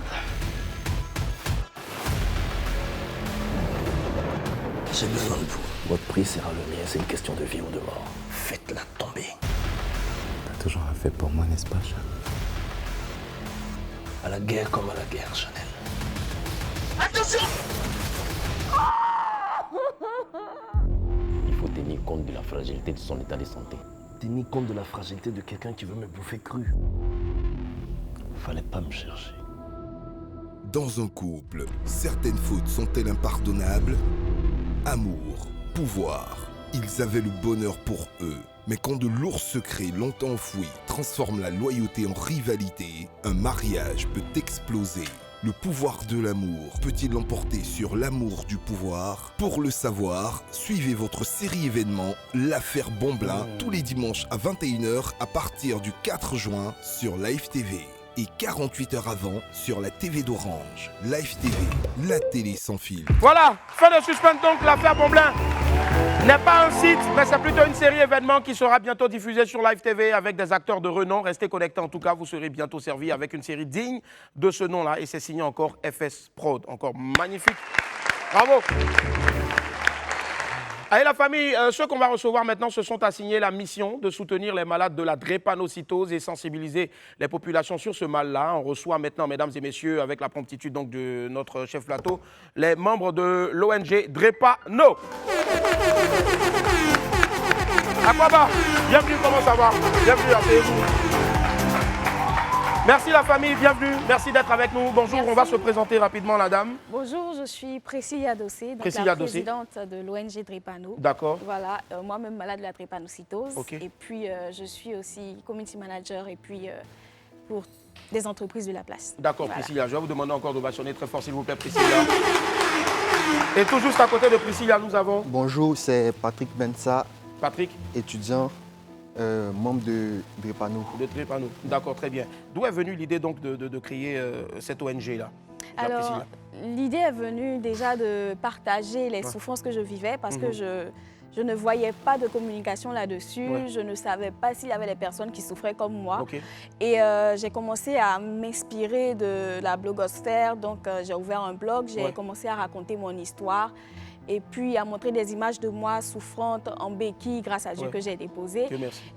J'ai besoin de vous. Votre prix sera le mien, c'est une question de vie ou de mort. Faites-la tomber. T'as toujours un fait pour moi, n'est-ce pas, Chanel? À la guerre comme à la guerre, Chanel. Attention! Il faut tenir compte de la fragilité de son état de santé. Tenir compte de la fragilité de quelqu'un qui veut me bouffer cru. Fallait pas me chercher. Dans un couple, certaines fautes sont-elles impardonnables? Amour, pouvoir, ils avaient le bonheur pour eux. Mais quand de lourds secrets longtemps enfouis transforment la loyauté en rivalité, un mariage peut exploser. Le pouvoir de l'amour peut-il l'emporter sur l'amour du pouvoir? Pour le savoir, suivez votre série événement L'affaire Bomblin tous les dimanches à 21h à partir du 4 juin sur Live TV. Et 48 heures avant sur la TV d'Orange. Live TV, la télé sans fil. Voilà, fin de suspense donc, l'affaire Bomblin n'est pas un site, mais c'est plutôt une série événement qui sera bientôt diffusée sur Live TV avec des acteurs de renom. Restez connectés en tout cas, vous serez bientôt servis avec une série digne de ce nom-là. Et c'est signé encore FS Prod, encore magnifique. Bravo. Allez la famille, ceux qu'on va recevoir maintenant se sont assignés la mission de soutenir les malades de la drépanocytose et sensibiliser les populations sur ce mal-là. On reçoit maintenant, mesdames et messieurs, avec la promptitude donc de notre chef plateau, les membres de l'ONG Drépano. Aquaba, bienvenue, comment ça va? Bienvenue, asseyez-vous. Merci la famille, bienvenue, merci d'être avec nous. Bonjour, merci. On va se présenter rapidement la dame. Bonjour, je suis Priscilla Dossé, donc Priscilla la Dossé. présidente de l'ONG Drépano. D'accord. Voilà, moi-même malade de la drépanocytose. Okay. Et puis je suis aussi community manager et puis pour des entreprises de la place. D'accord, voilà. Priscilla, je vais vous demander encore d'ovationner très fort s'il vous plaît Priscilla. Et tout juste à côté de Priscilla, nous avons... Bonjour, c'est Patrick Bensa. Patrick. Étudiant. Membre de Drépano. De Drépano, d'accord, très bien. D'où est venue l'idée donc de créer cette ONG-là? Alors, l'idée est venue déjà de partager les souffrances que je vivais parce que je ne voyais pas de communication là-dessus. Je ne savais pas s'il y avait des personnes qui souffraient comme moi. Et j'ai commencé à m'inspirer de la blogosphère. Donc, j'ai ouvert un blog, j'ai commencé à raconter mon histoire. Et puis à montrer des images de moi souffrante en béquille grâce à Dieu que j'ai déposé.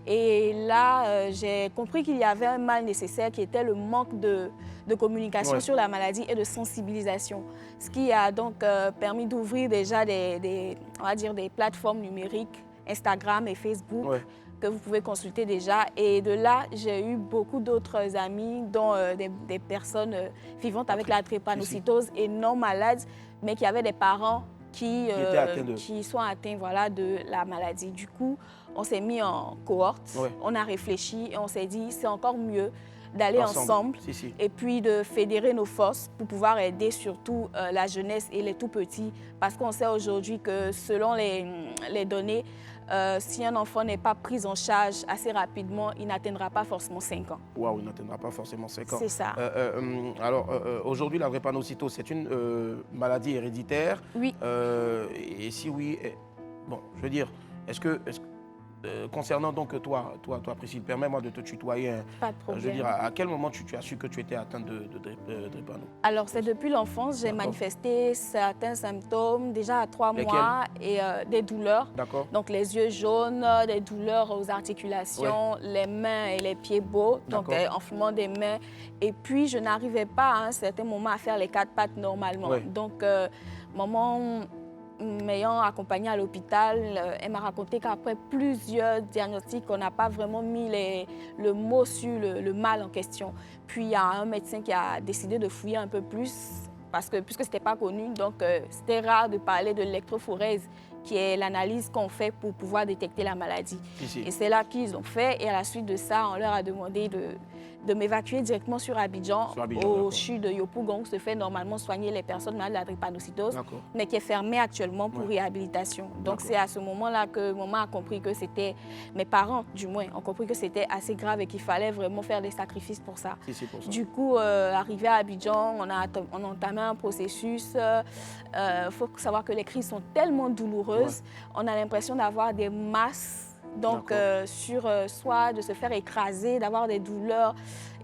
Et là, j'ai compris qu'il y avait un mal nécessaire qui était le manque de communication sur la maladie et de sensibilisation. Ce qui a donc permis d'ouvrir déjà on va dire des plateformes numériques, Instagram et Facebook, que vous pouvez consulter déjà. Et de là, j'ai eu beaucoup d'autres amis, dont des personnes vivantes avec la drépanocytose et non malades, mais qui avaient des parents qui sont atteints de la maladie. Du coup, on s'est mis en cohorte, on a réfléchi et on s'est dit c'est encore mieux d'aller ensemble et puis de fédérer nos forces pour pouvoir aider surtout la jeunesse et les tout-petits parce qu'on sait aujourd'hui que selon les données, si un enfant n'est pas pris en charge assez rapidement, il n'atteindra pas forcément 5 ans. Waouh, il n'atteindra pas forcément 5 ans. C'est ça. Alors, aujourd'hui, la drépanocytose, c'est une maladie héréditaire. Oui. Et si oui, bon, je veux dire, est-ce que concernant donc toi Priscille, permets-moi de te tutoyer. Pas de problème. Je veux dire, à quel moment tu as su que tu étais atteinte de drépano? Alors, c'est depuis l'enfance, j'ai manifesté certains symptômes, déjà à 3 mois, et des douleurs. D'accord. Donc, les yeux jaunes, des douleurs aux articulations, les mains et les pieds beaux, donc enflement des mains. Et puis, je n'arrivais pas à un certain moment à faire les 4 pattes normalement. Donc, maman m'ayant accompagnée à l'hôpital, elle m'a raconté qu'après plusieurs diagnostics, on n'a pas vraiment mis le mot sur le mal en question. Puis il y a un médecin qui a décidé de fouiller un peu plus, parce que puisque ce n'était pas connu, donc c'était rare de parler de l'électrophorèse, qui est l'analyse qu'on fait pour pouvoir détecter la maladie. Et c'est là qu'ils ont fait, et à la suite de ça, on leur a demandé de m'évacuer directement sur Abidjan au CHU de Yopougon, où se fait normalement soigner les personnes malades de la drépanocytose, mais qui est fermé actuellement pour réhabilitation. Donc c'est à ce moment-là que maman a compris que c'était, mes parents du moins, ont compris que c'était assez grave et qu'il fallait vraiment faire des sacrifices pour ça. Du coup, arrivé à Abidjan, on a entamé un processus. Il faut savoir que les crises sont tellement douloureuses, on a l'impression d'avoir des masses Donc, soit de se faire écraser, d'avoir des douleurs.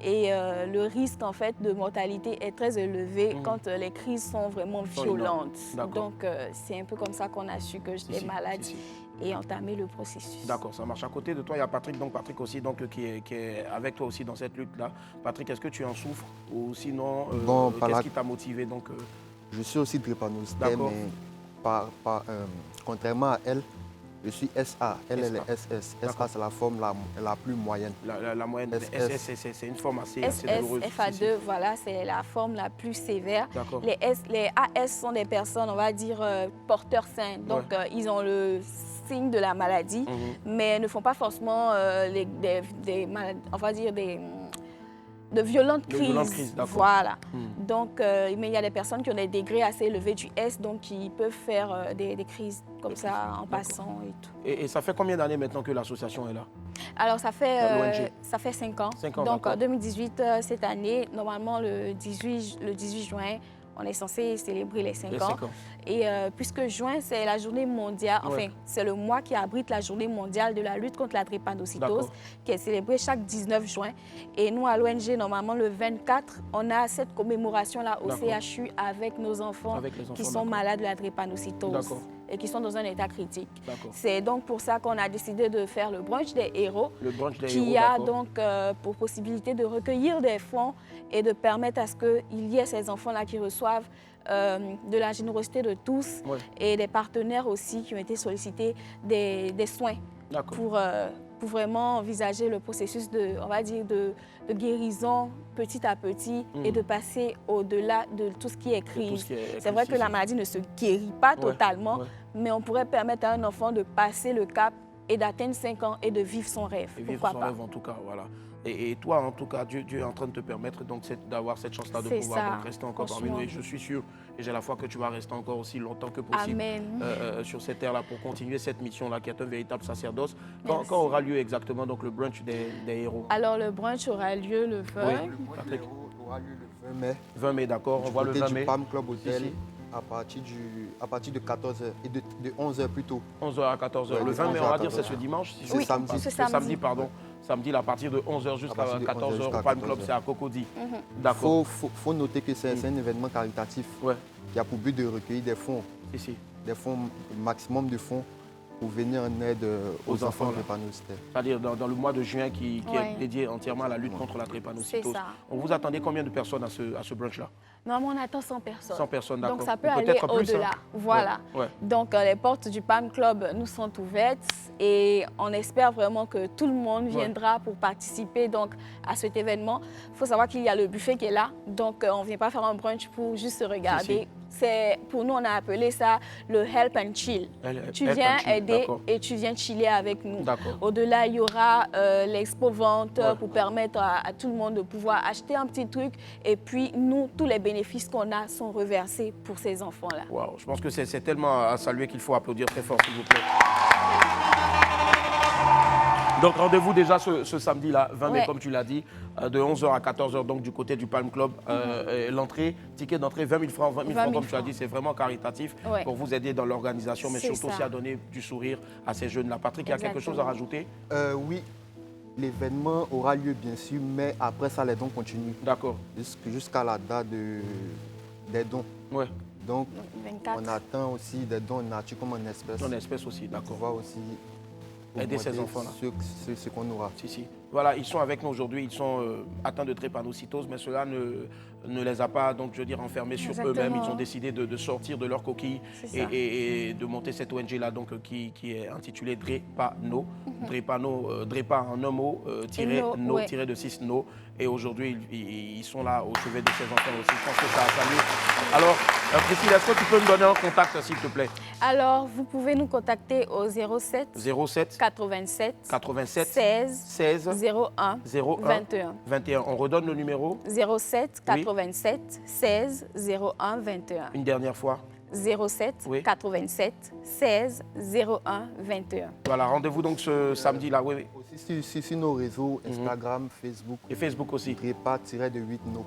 Et le risque, en fait, de mortalité est très élevé quand les crises sont vraiment violentes. Donc, c'est un peu comme ça qu'on a su que j'étais malade et entamer le processus. D'accord, ça marche. À côté de toi, il y a Patrick. Donc, Patrick aussi, donc, qui est avec toi aussi dans cette lutte-là. Patrick, est-ce que tu en souffres? Ou sinon, qu'est-ce qui t'a motivé donc, Je suis aussi drépanocytaire, mais contrairement à elle, je suis SA, elle est SS. SA, c'est la forme la plus moyenne. La moyenne, SS, c'est une forme assez douloureuse. FA2, voilà, c'est la forme la plus sévère. Les AS sont des personnes, on va dire, porteurs sains. Donc, ils ont le signe de la maladie, mais ne font pas forcément on va dire de violentes crises. Voilà. Donc, mais il y a des personnes qui ont des degrés assez élevés du S, donc qui peuvent faire des crises comme ça en passant et tout. Et ça fait combien d'années maintenant que l'association est là? Alors, ça fait 5 ans. 5 ans, donc, en 2018, cette année, normalement, le 18 juin, on est censé célébrer les 5 ans. Et puisque juin, c'est la journée mondiale, enfin, c'est le mois qui abrite la journée mondiale de la lutte contre la drépanocytose, qui est célébrée chaque 19 juin. Et nous, à l'ONG, normalement, le 24, on a cette commémoration-là au CHU avec nos enfants qui sont malades de la drépanocytose et qui sont dans un état critique. C'est donc pour ça qu'on a décidé de faire le brunch des héros, qui a donc pour possibilité de recueillir des fonds et de permettre à ce qu'il y ait ces enfants-là qui reçoivent de la générosité de tous et des partenaires aussi qui ont été sollicités des soins pour vraiment envisager le processus de, on va dire, de guérison petit à petit et de passer au-delà de tout ce qui est crise. C'est vrai que la maladie ne se guérit pas totalement, mais on pourrait permettre à un enfant de passer le cap et d'atteindre 5 ans et de vivre son rêve. Pourquoi pas? Rêve en tout cas, voilà. Et toi, en tout cas, Dieu est en train de te permettre d'avoir cette chance-là de pouvoir rester encore parmi nous. Et je suis sûr, et j'ai la foi que tu vas rester encore aussi longtemps que possible sur cette terre-là pour continuer cette mission-là qui est un véritable sacerdoce. Quand aura lieu exactement donc, le brunch des héros? Alors, le brunch aura lieu le 20. Oui, Patrick. Aura lieu le 20 mai. 20 mai, d'accord. On voit le 20 mai. Du PAM Club Hotel. À partir de 14h et de 11h plutôt. 11h à 14h. Le 20 mai, on va dire, c'est ce dimanche? C'est samedi. C'est samedi, pardon. Samedi, à partir de 11h jusqu'à 14h, au Palm Club, c'est à Cocody. D'accord. Faut noter que c'est un événement caritatif qui a pour but de recueillir des fonds. Des fonds, maximum de fonds pour venir en aide aux enfants drépanocytaires. C'est-à-dire dans le mois de juin qui est dédié entièrement à la lutte contre la drépanocytose. On vous attendait combien de personnes à ce brunch-là? Normalement, on attend 100 personnes. 100 personnes, d'accord. Donc, ça peut aller au-delà. Voilà. Donc, les portes du PAM Club nous sont ouvertes et on espère vraiment que tout le monde viendra pour participer donc, à cet événement. Il faut savoir qu'il y a le buffet qui est là. Donc, on ne vient pas faire un brunch pour juste se regarder. Pour nous, on a appelé ça le Help and Chill. Tu viens aider et tu viens chiller avec nous. Au-delà, il y aura l'expo-vente pour permettre à tout le monde de pouvoir acheter un petit truc. Et puis, nous, tous les bénéfices qu'on a sont reversés pour ces enfants-là. Wow. Je pense que c'est tellement à saluer qu'il faut applaudir très fort, s'il vous plaît. Donc, rendez-vous déjà ce samedi-là, 20 mai, comme tu l'as dit, de 11h à 14h, donc du côté du Palm Club. L'entrée, ticket d'entrée, 20 000 francs. 20 000 francs, comme tu as dit, c'est vraiment caritatif pour vous aider dans l'organisation, mais surtout aussi à donner du sourire à ces jeunes-là. Patrick, il y a quelque chose à rajouter? Oui. L'événement aura lieu, bien sûr, mais après ça, les dons continuent. D'accord. Jusqu'à la date des dons. Donc, 24. On attend aussi des dons en nature comme en espèces. En espèces aussi, d'accord. On va aussi aider ces enfants-là. Ce qu'on aura. Voilà, ils sont avec nous aujourd'hui, ils sont atteints de drépanocytose, mais cela ne les a pas, donc, je veux dire, enfermés sur eux-mêmes. Ils ont décidé de sortir de leur coquille et de monter cette ONG-là, donc, qui est intitulée Drépano. Drépa en un mot, tiré de 6 no. Et aujourd'hui, ils sont là au chevet de ces enfants aussi. Je pense que ça a salué. Alors, Priscille, est-ce que tu peux me donner un contact, s'il te plaît? Alors, vous pouvez nous contacter au 07 87 16 01 21. On redonne le numéro? 07 87 16 01 21. Une dernière fois? 07 87 16 01 21. Voilà, rendez-vous donc ce samedi-là. Oui. Aussi sur nos réseaux, Instagram, Facebook. Et Facebook aussi. Drépa-de-8 no.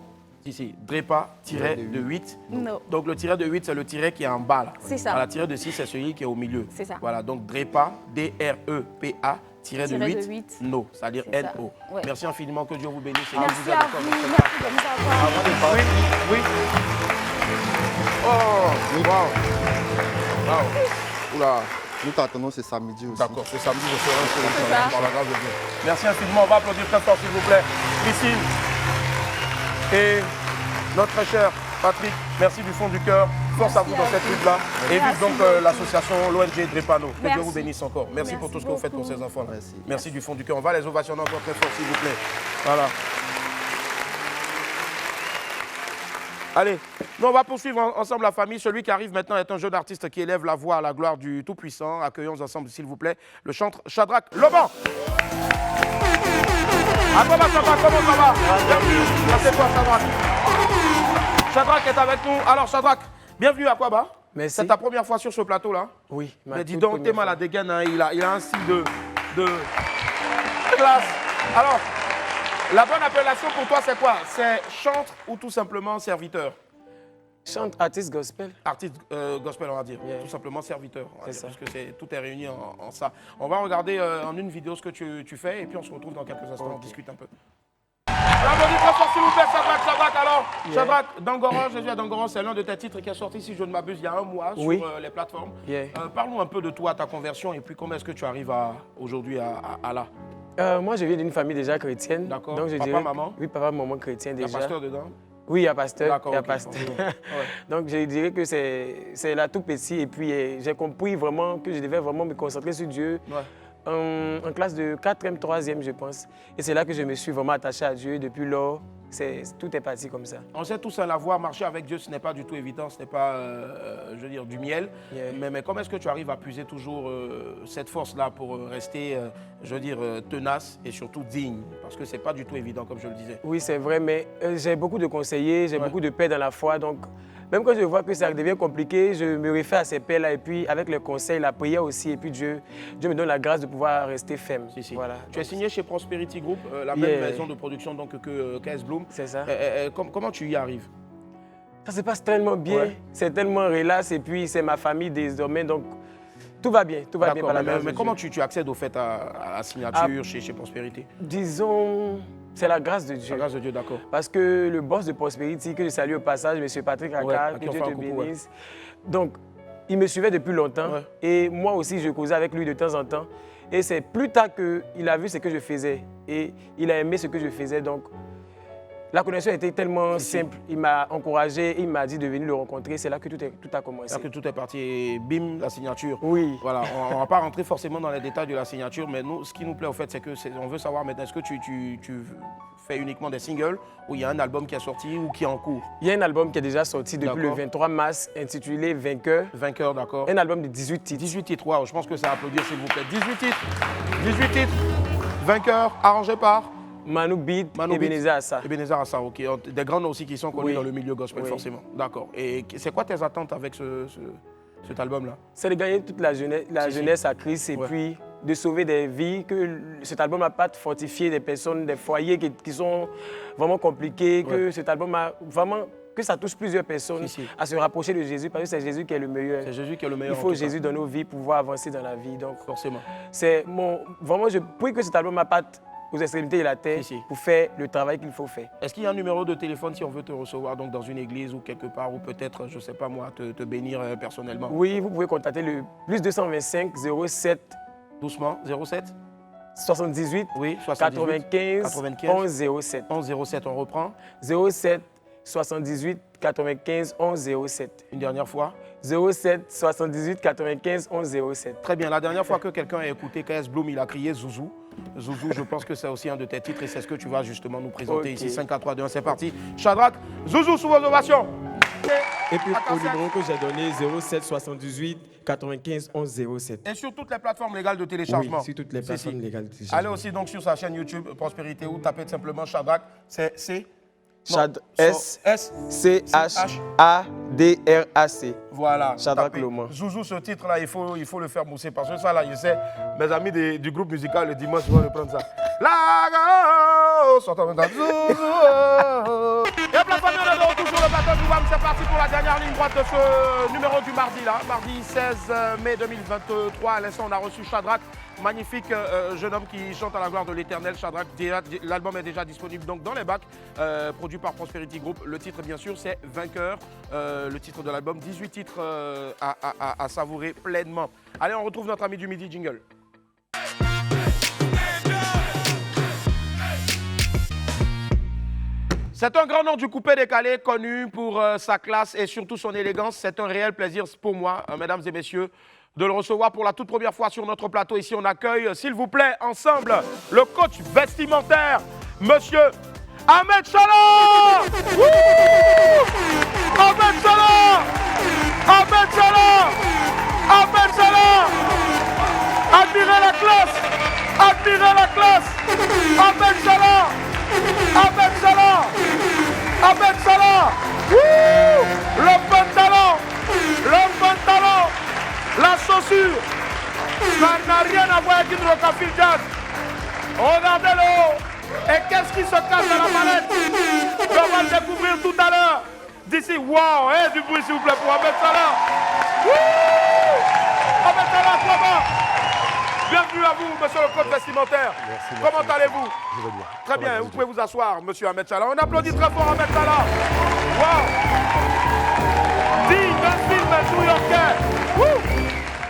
Drépa-de-8 no. Donc le tiret de 8, c'est le tiret qui est en bas là. C'est ça. La tiret de 6, c'est celui qui est au milieu. C'est ça. Voilà, donc Drépa, D-R-E-P-A, tiré de 8, no, c'est-à-dire N-O. Ouais. Merci infiniment, que Dieu vous bénisse. Et Merci vous aide à encore vous, dans cette merci tâche. de nous avoir. Oui, oui. Oh, wow. Oula. Nous t'attendons ce samedi aussi. D'accord, ce samedi, je serai sur le terrain par la grâce de Dieu. Merci infiniment. On va applaudir très fort, s'il vous plaît. Christine et notre très cher Patrick, merci du fond du cœur. Force à vous dans cette lutte-là. Et vive donc l'association, l'ONG Drepano. Que Dieu vous bénisse encore. Merci pour tout ce que vous faites pour ces enfants. Merci du fond du cœur. On va les ovationner encore très fort, s'il vous plaît. Voilà. Allez, nous on va poursuivre ensemble la famille. Celui qui arrive maintenant est un jeune artiste qui élève la voix à la gloire du Tout-Puissant. Accueillons ensemble, s'il vous plaît, le chantre Shadrach Loban. À toi, Shadrach, comment ça va? Bienvenue. Assieds-toi, Shadrach. Shadrach est avec nous. Alors, Shadrach, bienvenue à Kwaba. Merci. C'est ta première fois sur ce plateau-là? Oui. Mais dis donc, t'es mal à dégaine, hein. Il a un style de classe. Alors, la bonne appellation pour toi, c'est quoi? C'est chantre ou tout simplement serviteur? Chante, artiste gospel. Artiste gospel, on va dire. Yeah. Tout simplement serviteur. C'est ça. Parce que tout est réuni en ça. On va regarder en une vidéo ce que tu fais et puis on se retrouve dans quelques instants. Okay. On discute un peu. Applaudissez très fort, s'il vous plaît, Shadrach. Alors, Shadrach, Dangoro, Jésus à Dangoro, c'est l'un de tes titres qui est sorti, si je ne m'abuse, il y a un mois sur les plateformes. Yeah. Parle-nous un peu de toi, ta conversion et puis comment est-ce que tu arrives aujourd'hui à là. Moi, je viens d'une famille déjà chrétienne. D'accord. Papa, maman? Oui, papa, maman chrétien déjà. Il y a pasteur dedans? Oui, il y a pasteur. D'accord, ouais. Donc, je dirais que c'est là tout petit. Et puis, j'ai compris vraiment que je devais vraiment me concentrer sur Dieu. Ouais. En classe de 4e, 3e, je pense. Et c'est là que je me suis vraiment attaché à Dieu. Depuis lors, tout est parti comme ça. On sait tous à la voix, marcher avec Dieu, ce n'est pas du tout évident, ce n'est pas, je veux dire, du miel. Yeah. Mais comment est-ce que tu arrives à puiser toujours cette force-là pour rester, je veux dire, tenace et surtout digne? Parce que ce n'est pas du tout évident, comme je le disais. Oui, c'est vrai, mais j'ai beaucoup de conseillers, j'ai beaucoup de paix dans la foi. Donc, même quand je vois que ça devient compliqué, je me réfère à ces paix-là. Et puis, avec les conseils, la prière aussi, et puis Dieu me donne la grâce de pouvoir rester ferme. Si. Voilà. Tu es signé chez Prosperity Group, la même maison de production donc, que KS Bloom. C'est ça. Comment tu y arrives? Ça se passe tellement bien, c'est tellement relax, et puis c'est ma famille désormais, donc tout va bien, par la grâce de Mais Dieu. comment tu accèdes au fait à la signature chez Prosperity? Disons, c'est la grâce de Dieu. La grâce de Dieu, d'accord. Parce que le boss de Prosperity, que je salue au passage, M. Patrick Aka, que Dieu te bénisse. Donc, il me suivait depuis longtemps, et moi aussi, je causais avec lui de temps en temps. Et c'est plus tard qu'il a vu ce que je faisais, et il a aimé ce que je faisais, donc la connexion était tellement simple. Il m'a encouragé, il m'a dit de venir le rencontrer. C'est là que tout a commencé. C'est là que tout est parti et bim, la signature. Oui. Voilà, on ne va pas rentrer forcément dans les détails de la signature, mais nous, ce qui nous plaît au fait, c'est qu'on veut savoir maintenant, est-ce que tu fais uniquement des singles ou il y a un album qui est sorti ou qui est en cours? Il y a un album qui est déjà sorti depuis le 23 mars, intitulé Vainqueur. Vainqueur, d'accord. Un album de 18 titres. 18 titres, waouh, je pense que ça à applaudir, s'il vous plaît. 18 titres. Vainqueur, arrangé par Manu Beat, Ebenezer Assa. Ebenezer Assa, ok. Des grands noms aussi qui sont connus dans le milieu gospel, forcément. D'accord. Et c'est quoi tes attentes avec cet album-là? C'est de gagner toute la jeunesse à Christ et puis de sauver des vies, que cet album n'a pas fortifié des personnes, des foyers qui sont vraiment compliqués, que cet album a vraiment... que ça touche plusieurs personnes à se rapprocher de Jésus, parce que c'est Jésus qui est le meilleur. C'est Jésus qui est le meilleur. Il faut Jésus dans nos vies pour pouvoir avancer dans la vie. Donc, forcément. Vraiment, je prie que cet album m'apporte aux extrémités de la terre pour faire le travail qu'il faut faire. Est-ce qu'il y a un numéro de téléphone si on veut te recevoir donc, dans une église ou quelque part, ou peut-être, je ne sais pas moi, te bénir personnellement? Oui, vous pouvez contacter le plus 225 07. Doucement, 07 78, oui, 95 11 07. 11 07, on reprend 07 78 95 11 07. Une dernière fois 07 78 95 11 07. Très bien, la dernière fois que quelqu'un a écouté KS Bloom, il a crié Zouzou. Zouzou, je pense que c'est aussi un de tes titres et c'est ce que tu vas justement nous présenter ici. 5, 4, 3, 2, 1, c'est parti. Shadrach, Zouzou sous vos ovations. Et puis au numéro que j'ai donné, 07 78 95 11 07. Et sur toutes les plateformes légales de téléchargement? Oui, sur toutes les plateformes légales de téléchargement. Allez aussi donc sur sa chaîne YouTube Prospérité ou tapez simplement Shadrach, c'est S-C-H-A-D-R-A-C. Voilà. Shadrach Loban. Zouzou, ce titre-là, il faut le faire mousser parce que ça, là, je sais, mes amis du groupe musical, le dimanche, ils vont le prendre ça. La go, sortons maintenant. Zouzou. Et la famille, on est de retour. sur le plateau du WAM, c'est parti pour la dernière ligne droite de ce numéro du mardi là. Mardi 16 mai 2023. À l'instant, on a reçu Shadrach, magnifique jeune homme qui chante à la gloire de l'éternel. Shadrach, l'album est déjà disponible donc dans les bacs, produit par Prosperity Group. Le titre, bien sûr, c'est Vainqueur. Le titre de l'album, 18 titres à savourer pleinement. Allez, on retrouve notre ami du midi, jingle. C'est un grand nom du coupé-décalé, connu pour sa classe et surtout son élégance. C'est un réel plaisir pour moi, mesdames et messieurs, de le recevoir pour la toute première fois sur notre plateau. Ici, on accueille, s'il vous plaît, ensemble, le coach vestimentaire, monsieur Ahmed Salah. Ahmed Salah. Ahmed Salah. Ahmed Salah. Admirez la classe. Admirez la classe. Ahmed Salah. Ahmed Salah. Ahmed Salah. L'homme bon talent. L'homme bon talent. La chaussure. Ça n'a rien à voir avec Hydrocafil Jazz. Regardez-le. Et qu'est-ce qui se cache dans la palette? On va le découvrir tout à l'heure. D'ici, wow, du bruit s'il vous plaît pour Ahmed Salah. Ahmed Salah, comment? Bienvenue à vous, monsieur le coach vestimentaire. Merci, comment allez-vous? Je vais bien. Très bien, vous pouvez vous asseoir, monsieur Ahmed Salah. On applaudit très fort Ahmed Salah. Wow. Digne d'un film new-yorkais.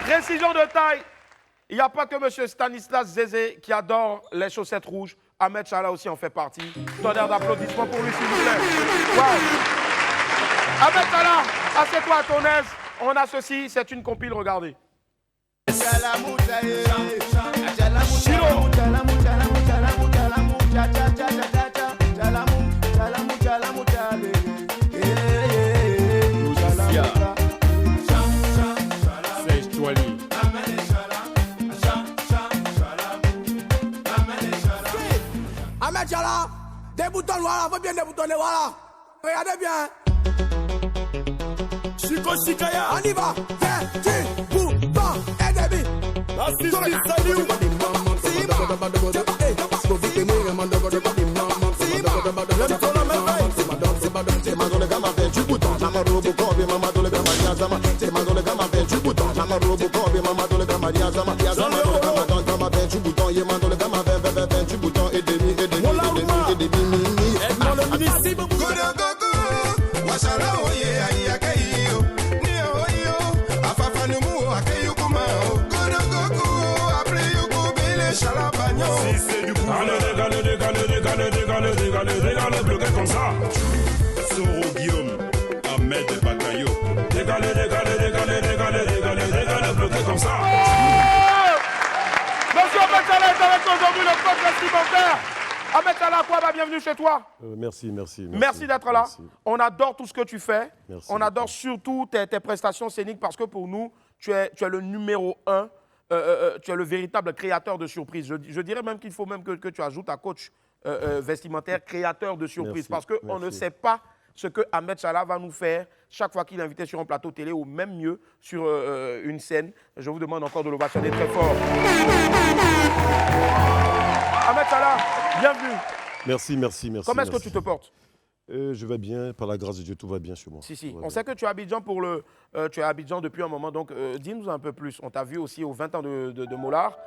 Précision de taille. Il n'y a pas que monsieur Stanislas Zézé qui adore les chaussettes rouges. Ahmed Salah aussi en fait partie. Tonnerre d'applaudissements pour lui, s'il vous plaît. Wow. Ahmed Salah, assieds-toi à ton aise. On a ceci, c'est une compile, regardez. Ahmed Salah, déboutons, voilà, faut bien déboutonner, voilà. Regardez bien. Chico Chikaya. On y va. Bouton et débit. La justice, salut. Dégalez, bloqué comme ça. Soro Guillaume, Ahmed Bakayo. Dégalez, bloqué comme ça. Monsieur Ahmed Salah est avec nous aujourd'hui, le coach vestimentaire. Ahmed Salah, bienvenue chez toi. Merci. Merci d'être là. Merci. On adore tout ce que tu fais. Merci. On adore surtout tes prestations scéniques parce que pour nous, tu es le numéro 1. Tu es le véritable créateur de surprises. Je dirais même qu'il faut même que tu ajoutes à coach vestimentaire, créateur de surprises. Parce qu'on ne sait pas ce que Ahmed Salah va nous faire chaque fois qu'il est invité sur un plateau télé ou même mieux sur une scène. Je vous demande encore de l'ovationner très fort. Ahmed Salah, bienvenue. Merci. Comment est-ce que tu te portes? Je vais bien, par la grâce de Dieu, tout va bien chez moi. Si. On sait que tu es à Abidjan tu es à Abidjan depuis un moment, donc dis-nous un peu plus. On t'a vu aussi aux 20 ans de Mollard.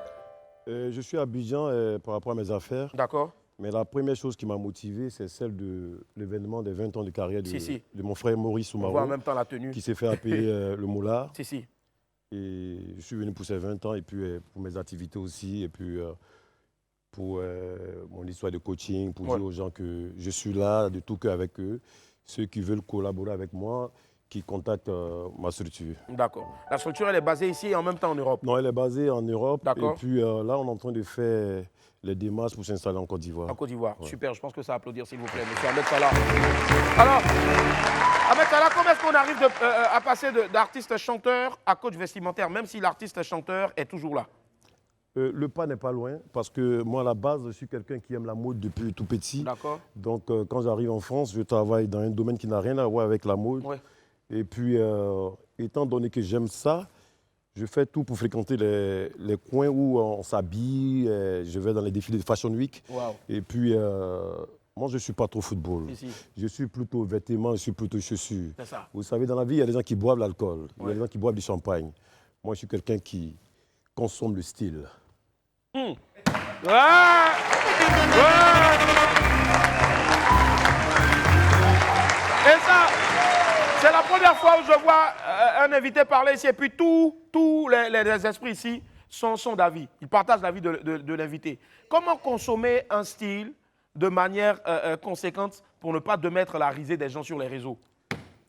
Je suis à Abidjan par rapport à mes affaires. D'accord. Mais la première chose qui m'a motivé, c'est celle de l'événement des 20 ans de carrière de mon frère Maurice Soumaro. On voit en même temps la tenue. Qui s'est fait appeler le Mollard. Si. Et je suis venu pour ces 20 ans et puis pour mes activités aussi. Et puis pour mon histoire de coaching, pour dire aux gens que je suis là de tout cœur avec eux. Ceux qui veulent collaborer avec moi, qui contactent ma structure. D'accord. La structure, elle est basée ici et en même temps en Europe? Non, elle est basée en Europe. D'accord. Et puis là, on est en train de faire les démarches pour s'installer en Côte d'Ivoire. En Côte d'Ivoire, super. Je pense que ça va applaudir, s'il vous plaît, monsieur Ahmed Salah. Alors, Ahmed Salah, comment est-ce qu'on arrive à passer d'artiste chanteur à coach vestimentaire, même si l'artiste chanteur est toujours là? Le pas n'est pas loin, parce que moi, à la base, je suis quelqu'un qui aime la mode depuis tout petit. D'accord. Donc, quand j'arrive en France, je travaille dans un domaine qui n'a rien à voir avec la mode. Ouais. Et puis, étant donné que j'aime ça, je fais tout pour fréquenter les coins où on s'habille. Je vais dans les défilés de Fashion Week. Wow. Et puis, Moi, je ne suis pas trop football. Je suis plutôt vêtements, je suis plutôt chaussures. C'est ça. Vous savez, dans la vie, il y a des gens qui boivent l'alcool. Il y a des gens qui boivent du champagne. Moi, je suis quelqu'un qui consomme le style. Ouais. Et ça, c'est la première fois où je vois un invité parler ici. Et puis tous les esprits ici sont d'avis. Ils partagent l'avis de l'invité. Comment consommer un style de manière conséquente pour ne pas mettre la risée des gens sur les réseaux?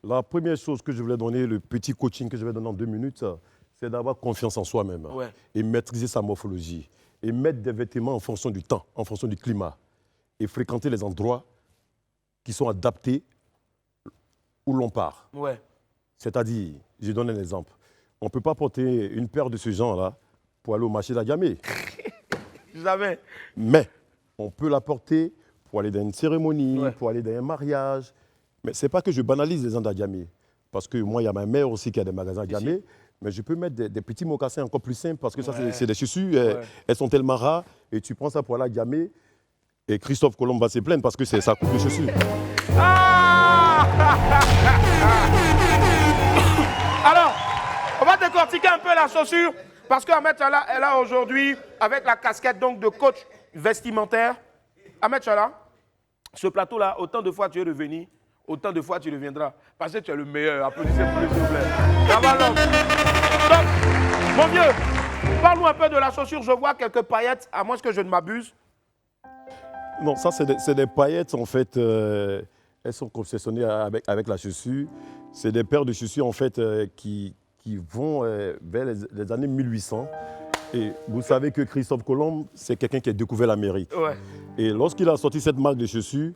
La première chose que je voulais donner, le petit coaching que je vais donner en 2 minutes, c'est d'avoir confiance en soi-même et maîtriser sa morphologie. Et mettre des vêtements en fonction du temps, en fonction du climat. Et fréquenter les endroits qui sont adaptés où l'on part. Ouais. C'est-à-dire, je donne un exemple. On ne peut pas porter une paire de ce genre-là pour aller au marché d'Adjamé. Jamais. Mais on peut la porter pour aller dans une cérémonie, pour aller dans un mariage. Mais ce n'est pas que je banalise les gens d'Adjamé. Parce que moi, il y a ma mère aussi qui a des magasins d'Adjamé. Mais je peux mettre des petits mocassins encore plus simples parce que ça, c'est des chaussures. Elles sont tellement rares. Et tu prends ça pour aller à Adjamé. Et Christophe Colomb va se plaindre parce que ça coûte les chaussures. Alors, on va décortiquer un peu la chaussure. Parce qu'Ahmed Chala est là aujourd'hui avec la casquette donc, de coach vestimentaire. Ahmed Chala, ce plateau-là, autant de fois tu es revenu, autant de fois tu reviendras. Parce que tu es le meilleur. Applaudissez pour lui, s'il vous plaît. Ça va, l'homme. Donc, mon vieux, parle-nous un peu de la chaussure. Je vois quelques paillettes, à moins que je ne m'abuse. Non, ça, c'est des paillettes, en fait. Elles sont concessionnées avec la chaussure. C'est des paires de chaussures, en fait, qui vont vers les années 1800. Et vous savez que Christophe Colomb, c'est quelqu'un qui a découvert l'Amérique. Ouais. Et lorsqu'il a sorti cette marque de chaussures,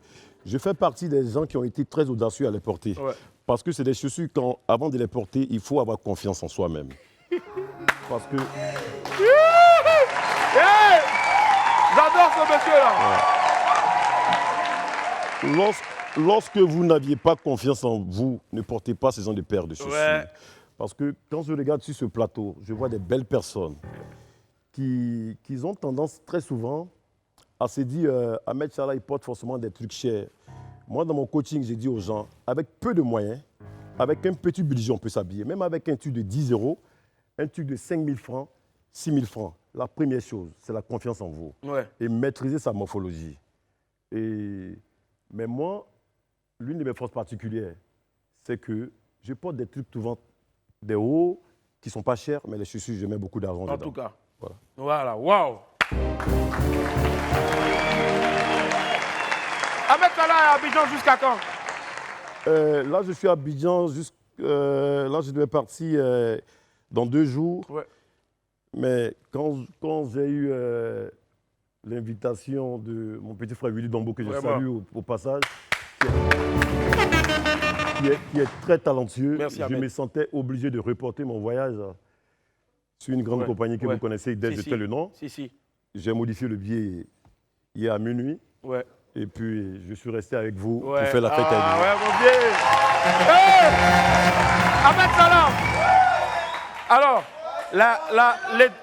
je fais partie des gens qui ont été très audacieux à les porter. Ouais. Parce que c'est des chaussures, avant de les porter, il faut avoir confiance en soi-même. Parce que... Hey, j'adore ce monsieur-là. Ouais. Lorsque vous n'aviez pas confiance en vous, ne portez pas ce genre de paires de chaussures. Ouais. Parce que quand je regarde sur ce plateau, je vois des belles personnes qui ont tendance très souvent à se dire Ahmed Chala, il porte forcément des trucs chers. Moi, dans mon coaching, j'ai dit aux gens, avec peu de moyens, avec un petit budget, on peut s'habiller. Même avec un truc de 10 €, un truc de 5 000 francs, 6 000 francs. La première chose, c'est la confiance en vous. Ouais. Et maîtriser sa morphologie. Mais moi, l'une de mes forces particulières, c'est que je porte des trucs souvent, des hauts qui ne sont pas chers, mais les chaussures, je mets beaucoup d'argent dedans. En tout cas. Voilà, waouh. Ahmed Chala est à Abidjan jusqu'à quand? Là, je suis à Abidjan, là, je devais partir dans 2 jours. Ouais. Mais quand j'ai eu l'invitation de mon petit frère Willy Dombo, que je salue au passage, qui est très talentueux, je me sentais obligé de reporter mon voyage sur une grande compagnie que vous connaissez, dès que je tais le nom. J'ai modifié le billet hier à minuit. Ouais. Et puis, je suis resté avec vous pour faire la fête avec vous. Ouais, mon Dieu. Hey, Ahmed Chala. Alors,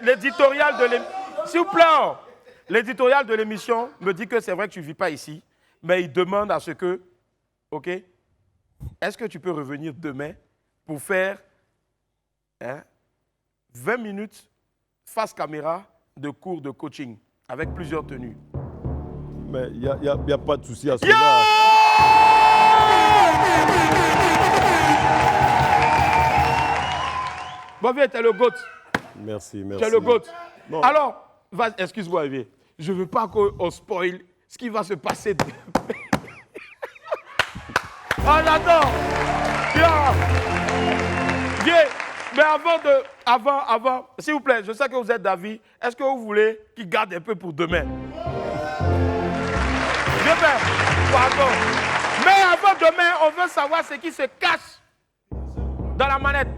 l'éditorial de l'émission, s'il vous plaît, l'éditorial de l'émission me dit que c'est vrai que tu ne vis pas ici, mais il demande à ce que, OK, est-ce que tu peux revenir demain pour faire 20 minutes face caméra de cours de coaching avec plusieurs tenues? Mais il n'y a pas de souci à ce moment-là. Bon, viens, t'es le GOAT. Merci. Tu es le GOAT. Non. Alors, excuse-moi, Olivier. Je ne veux pas qu'on spoil ce qui va se passer. Ah, j'adore. Viens. Mais avant, s'il vous plaît, je sais que vous êtes d'avis. Est-ce que vous voulez qu'il garde un peu pour demain? Pardon. Mais avant demain, on veut savoir ce qui se cache dans la manette.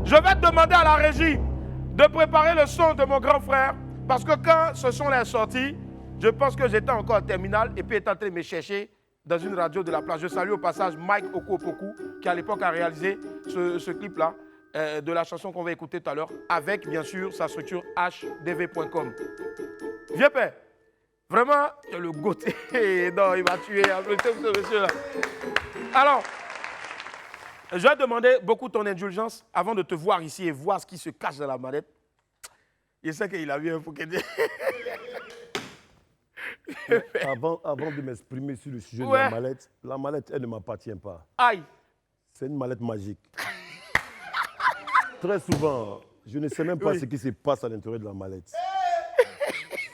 Je vais demander à la régie de préparer le son de mon grand frère, parce que quand ce son est sorti, je pense que j'étais encore en terminale et puis il est en train de me chercher dans une radio de la place. Je salue au passage Mike Okopoku, qui à l'époque a réalisé ce clip-là de la chanson qu'on va écouter tout à l'heure, avec bien sûr sa structure hdv.com. Viens, père. Vraiment, le Gauthier. Non, il m'a tué. Applaudissez ce monsieur-là. Alors, je vais demander beaucoup ton indulgence avant de te voir ici et voir ce qui se cache dans la mallette. Je sais qu'il a vu un Fouquet. Avant de m'exprimer sur le sujet de la mallette, elle ne m'appartient pas. Aïe. C'est une mallette magique. Très souvent, je ne sais même pas ce qui se passe à l'intérieur de la mallette.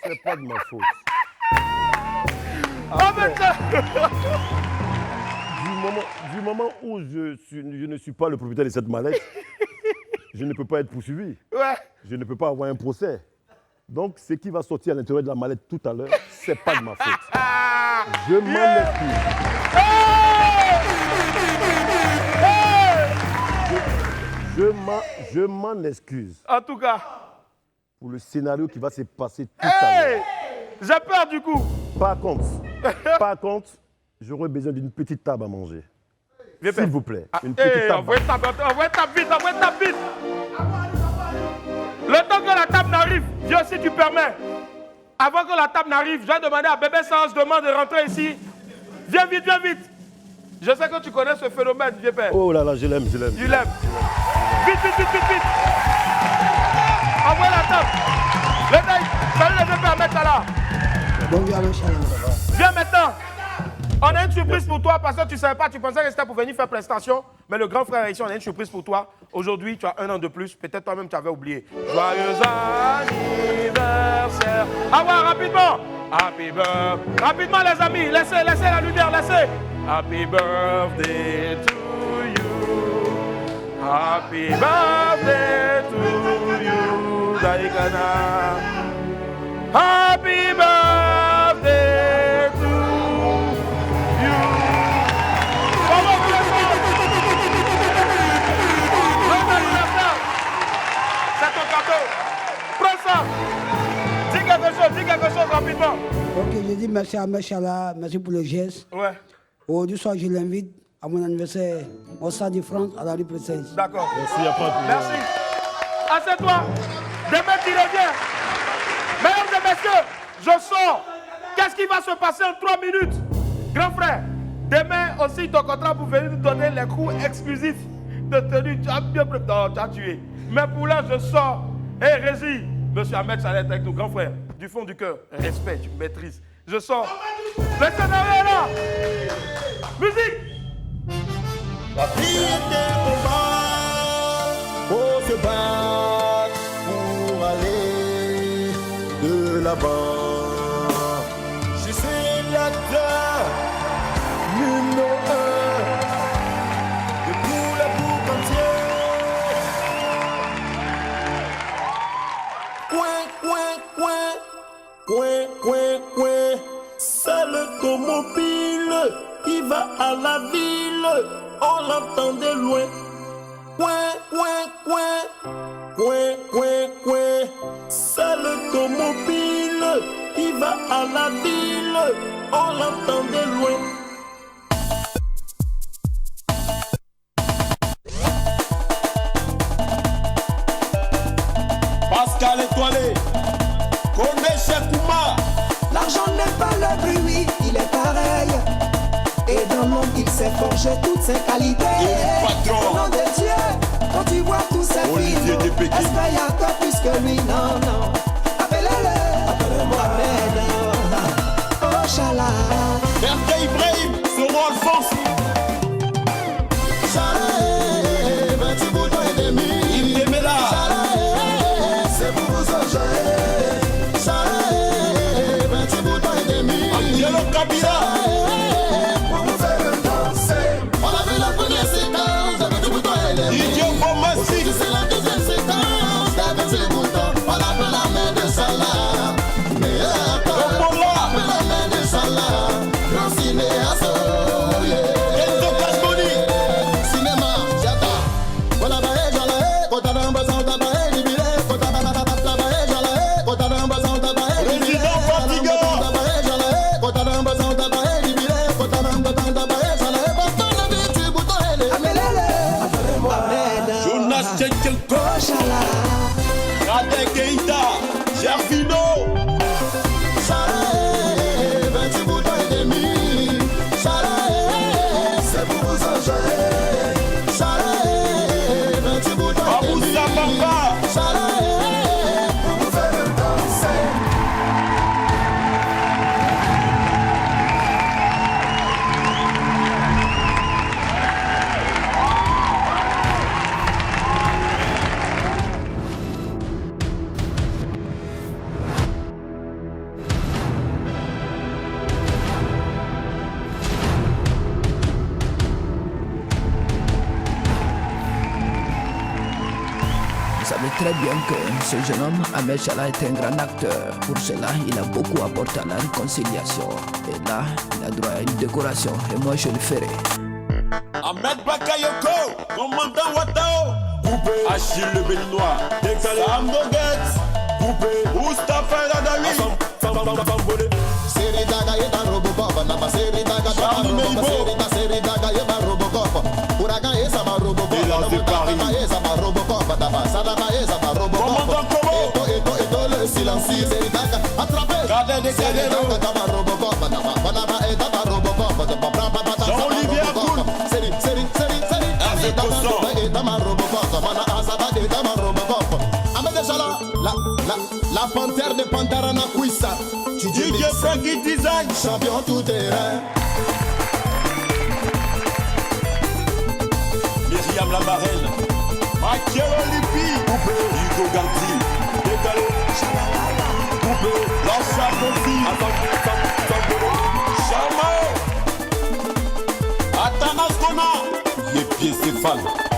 C'est pas de ma faute. Après, du moment où je ne suis pas le propriétaire de cette mallette, je ne peux pas être poursuivi. Ouais. Je ne peux pas avoir un procès. Donc, ce qui va sortir à l'intérieur de la mallette tout à l'heure, c'est pas de ma faute. Je m'en excuse. Je m'en excuse. En tout cas. Pour le scénario qui va se passer tout à l'heure. J'ai peur du coup. Par contre, j'aurais besoin d'une petite table à manger. S'il vous plaît. Une petite table. Envoyez ta vite. Le temps que la table n'arrive, Dieu si tu permets. Avant que la table n'arrive, je vais demander à Bébé Sage de rentrer ici. Viens vite. Je sais que tu connais ce phénomène, vieux père. Oh là là, je l'aime. Tu l'aimes. Vite. Envoie la table. Salut les vieux pères, mets ça là. Viens maintenant. On a une surprise pour toi parce que tu ne savais pas, tu pensais que c'était pour venir faire prestation. Mais le grand frère est ici, on a une surprise pour toi. Aujourd'hui, tu as 1 an de plus. Peut-être toi-même tu avais oublié. Joyeux anniversaire. Ah ouais, rapidement. Happy birthday. Rapidement les amis, laissez la lumière, laissez. Happy birthday to you. Happy birthday to you, Daikana. Happy birthday to you. Bravo, tout le monde. C'est ton cadeau. Prends ça. Dis quelque chose rapidement. Ok, je dis merci à Machala, merci pour le geste. Ouais. Aujourd'hui soir, je l'invite à mon anniversaire au Stade de France à la rue Précise. D'accord. Merci, à pas. Merci. Assieds-toi. Demain, tu reviens. Mesdames et messieurs, je sors. Qu'est-ce qui va se passer en 3 minutes? Grand frère, demain aussi ton contrat pour venir nous donner les coups exclusifs de tenue. Tu as bien préparé, tu as tué. Mais pour là, je sors. Hé, Régie, monsieur Ahmed Chalet avec nous, grand frère. Du fond du cœur, respect, tu maîtrises. Je sors. Le scénario est là. Musique. La vie était combat, faut se battre pour aller de l'avant. Je suis l'acteur numéro 1 de tout le groupe entier. Coin, c'est l'automobile qui va à la ville. On l'entend de loin. Coin. C'est l'automobile qui va à la ville. On l'entend de loin. Pascal Étoilé, connais Cheikh Oumar. L'argent n'est pas le bruit, il est pareil. Et dans le monde, il s'est forgé toutes ses qualités. Au nom de Dieu, quand tu vois tous ces films, est-ce qu'il y a encore plus que lui? Non. Appelez-moi Ahmed. Oh, Chala. Berthe Ibrahim, Soro Alphonse. Chala, petit bouton et demi. Il t'aimait là. Chala, c'est pour vous enjailler. Chala, petit bouton et demi. Angelo Kabila. C'est la deuxième séquence, avec ses boutons, on appelle la main de Salah. Mais appelle la main de Salah, grand cinéaste, cinéma, Jata. Voilà, kota d'amba, zanta, bae, libéré, kota d'amba, jala, kota d'amba, zanta, bae, libéré, kota d'amba, zanta, bae, très bien que ce jeune homme, Ahmed Chala, est un grand acteur. Pour cela, il a beaucoup apporté à la réconciliation. Et là, il a droit à une décoration. Et moi, je le ferai. Ahmed Bakayoko, commandant Watao, Poupé, Achille le Béninois, décalé, Amdoguet, Poupé, Mustapha Dadawi, Seri daga yeba Robocop, nama seri daga Robocop, seri daga yeba Robocop. Uraga yesa ba Robocop, nama yesa ba Robocop, nama sadama yesa ba Robocop. Eto le silencieux, seri daga attrapé. Seri daga kama Robocop, nama eta ba Robocop, Jean-Olivier Akoun, seri daga eta ba Robocop, mana asaba eta ba Robocop. Ahmed Chala, la panthère de Pantarana Kwissa. DJ Frankie Design, champion tout terrain. Myriam la marraine, Michael Olipi, Hugo Ganti, décalé, Poupé, Lança Confi, Chama, Atanas Kona, les pieds Stéphane.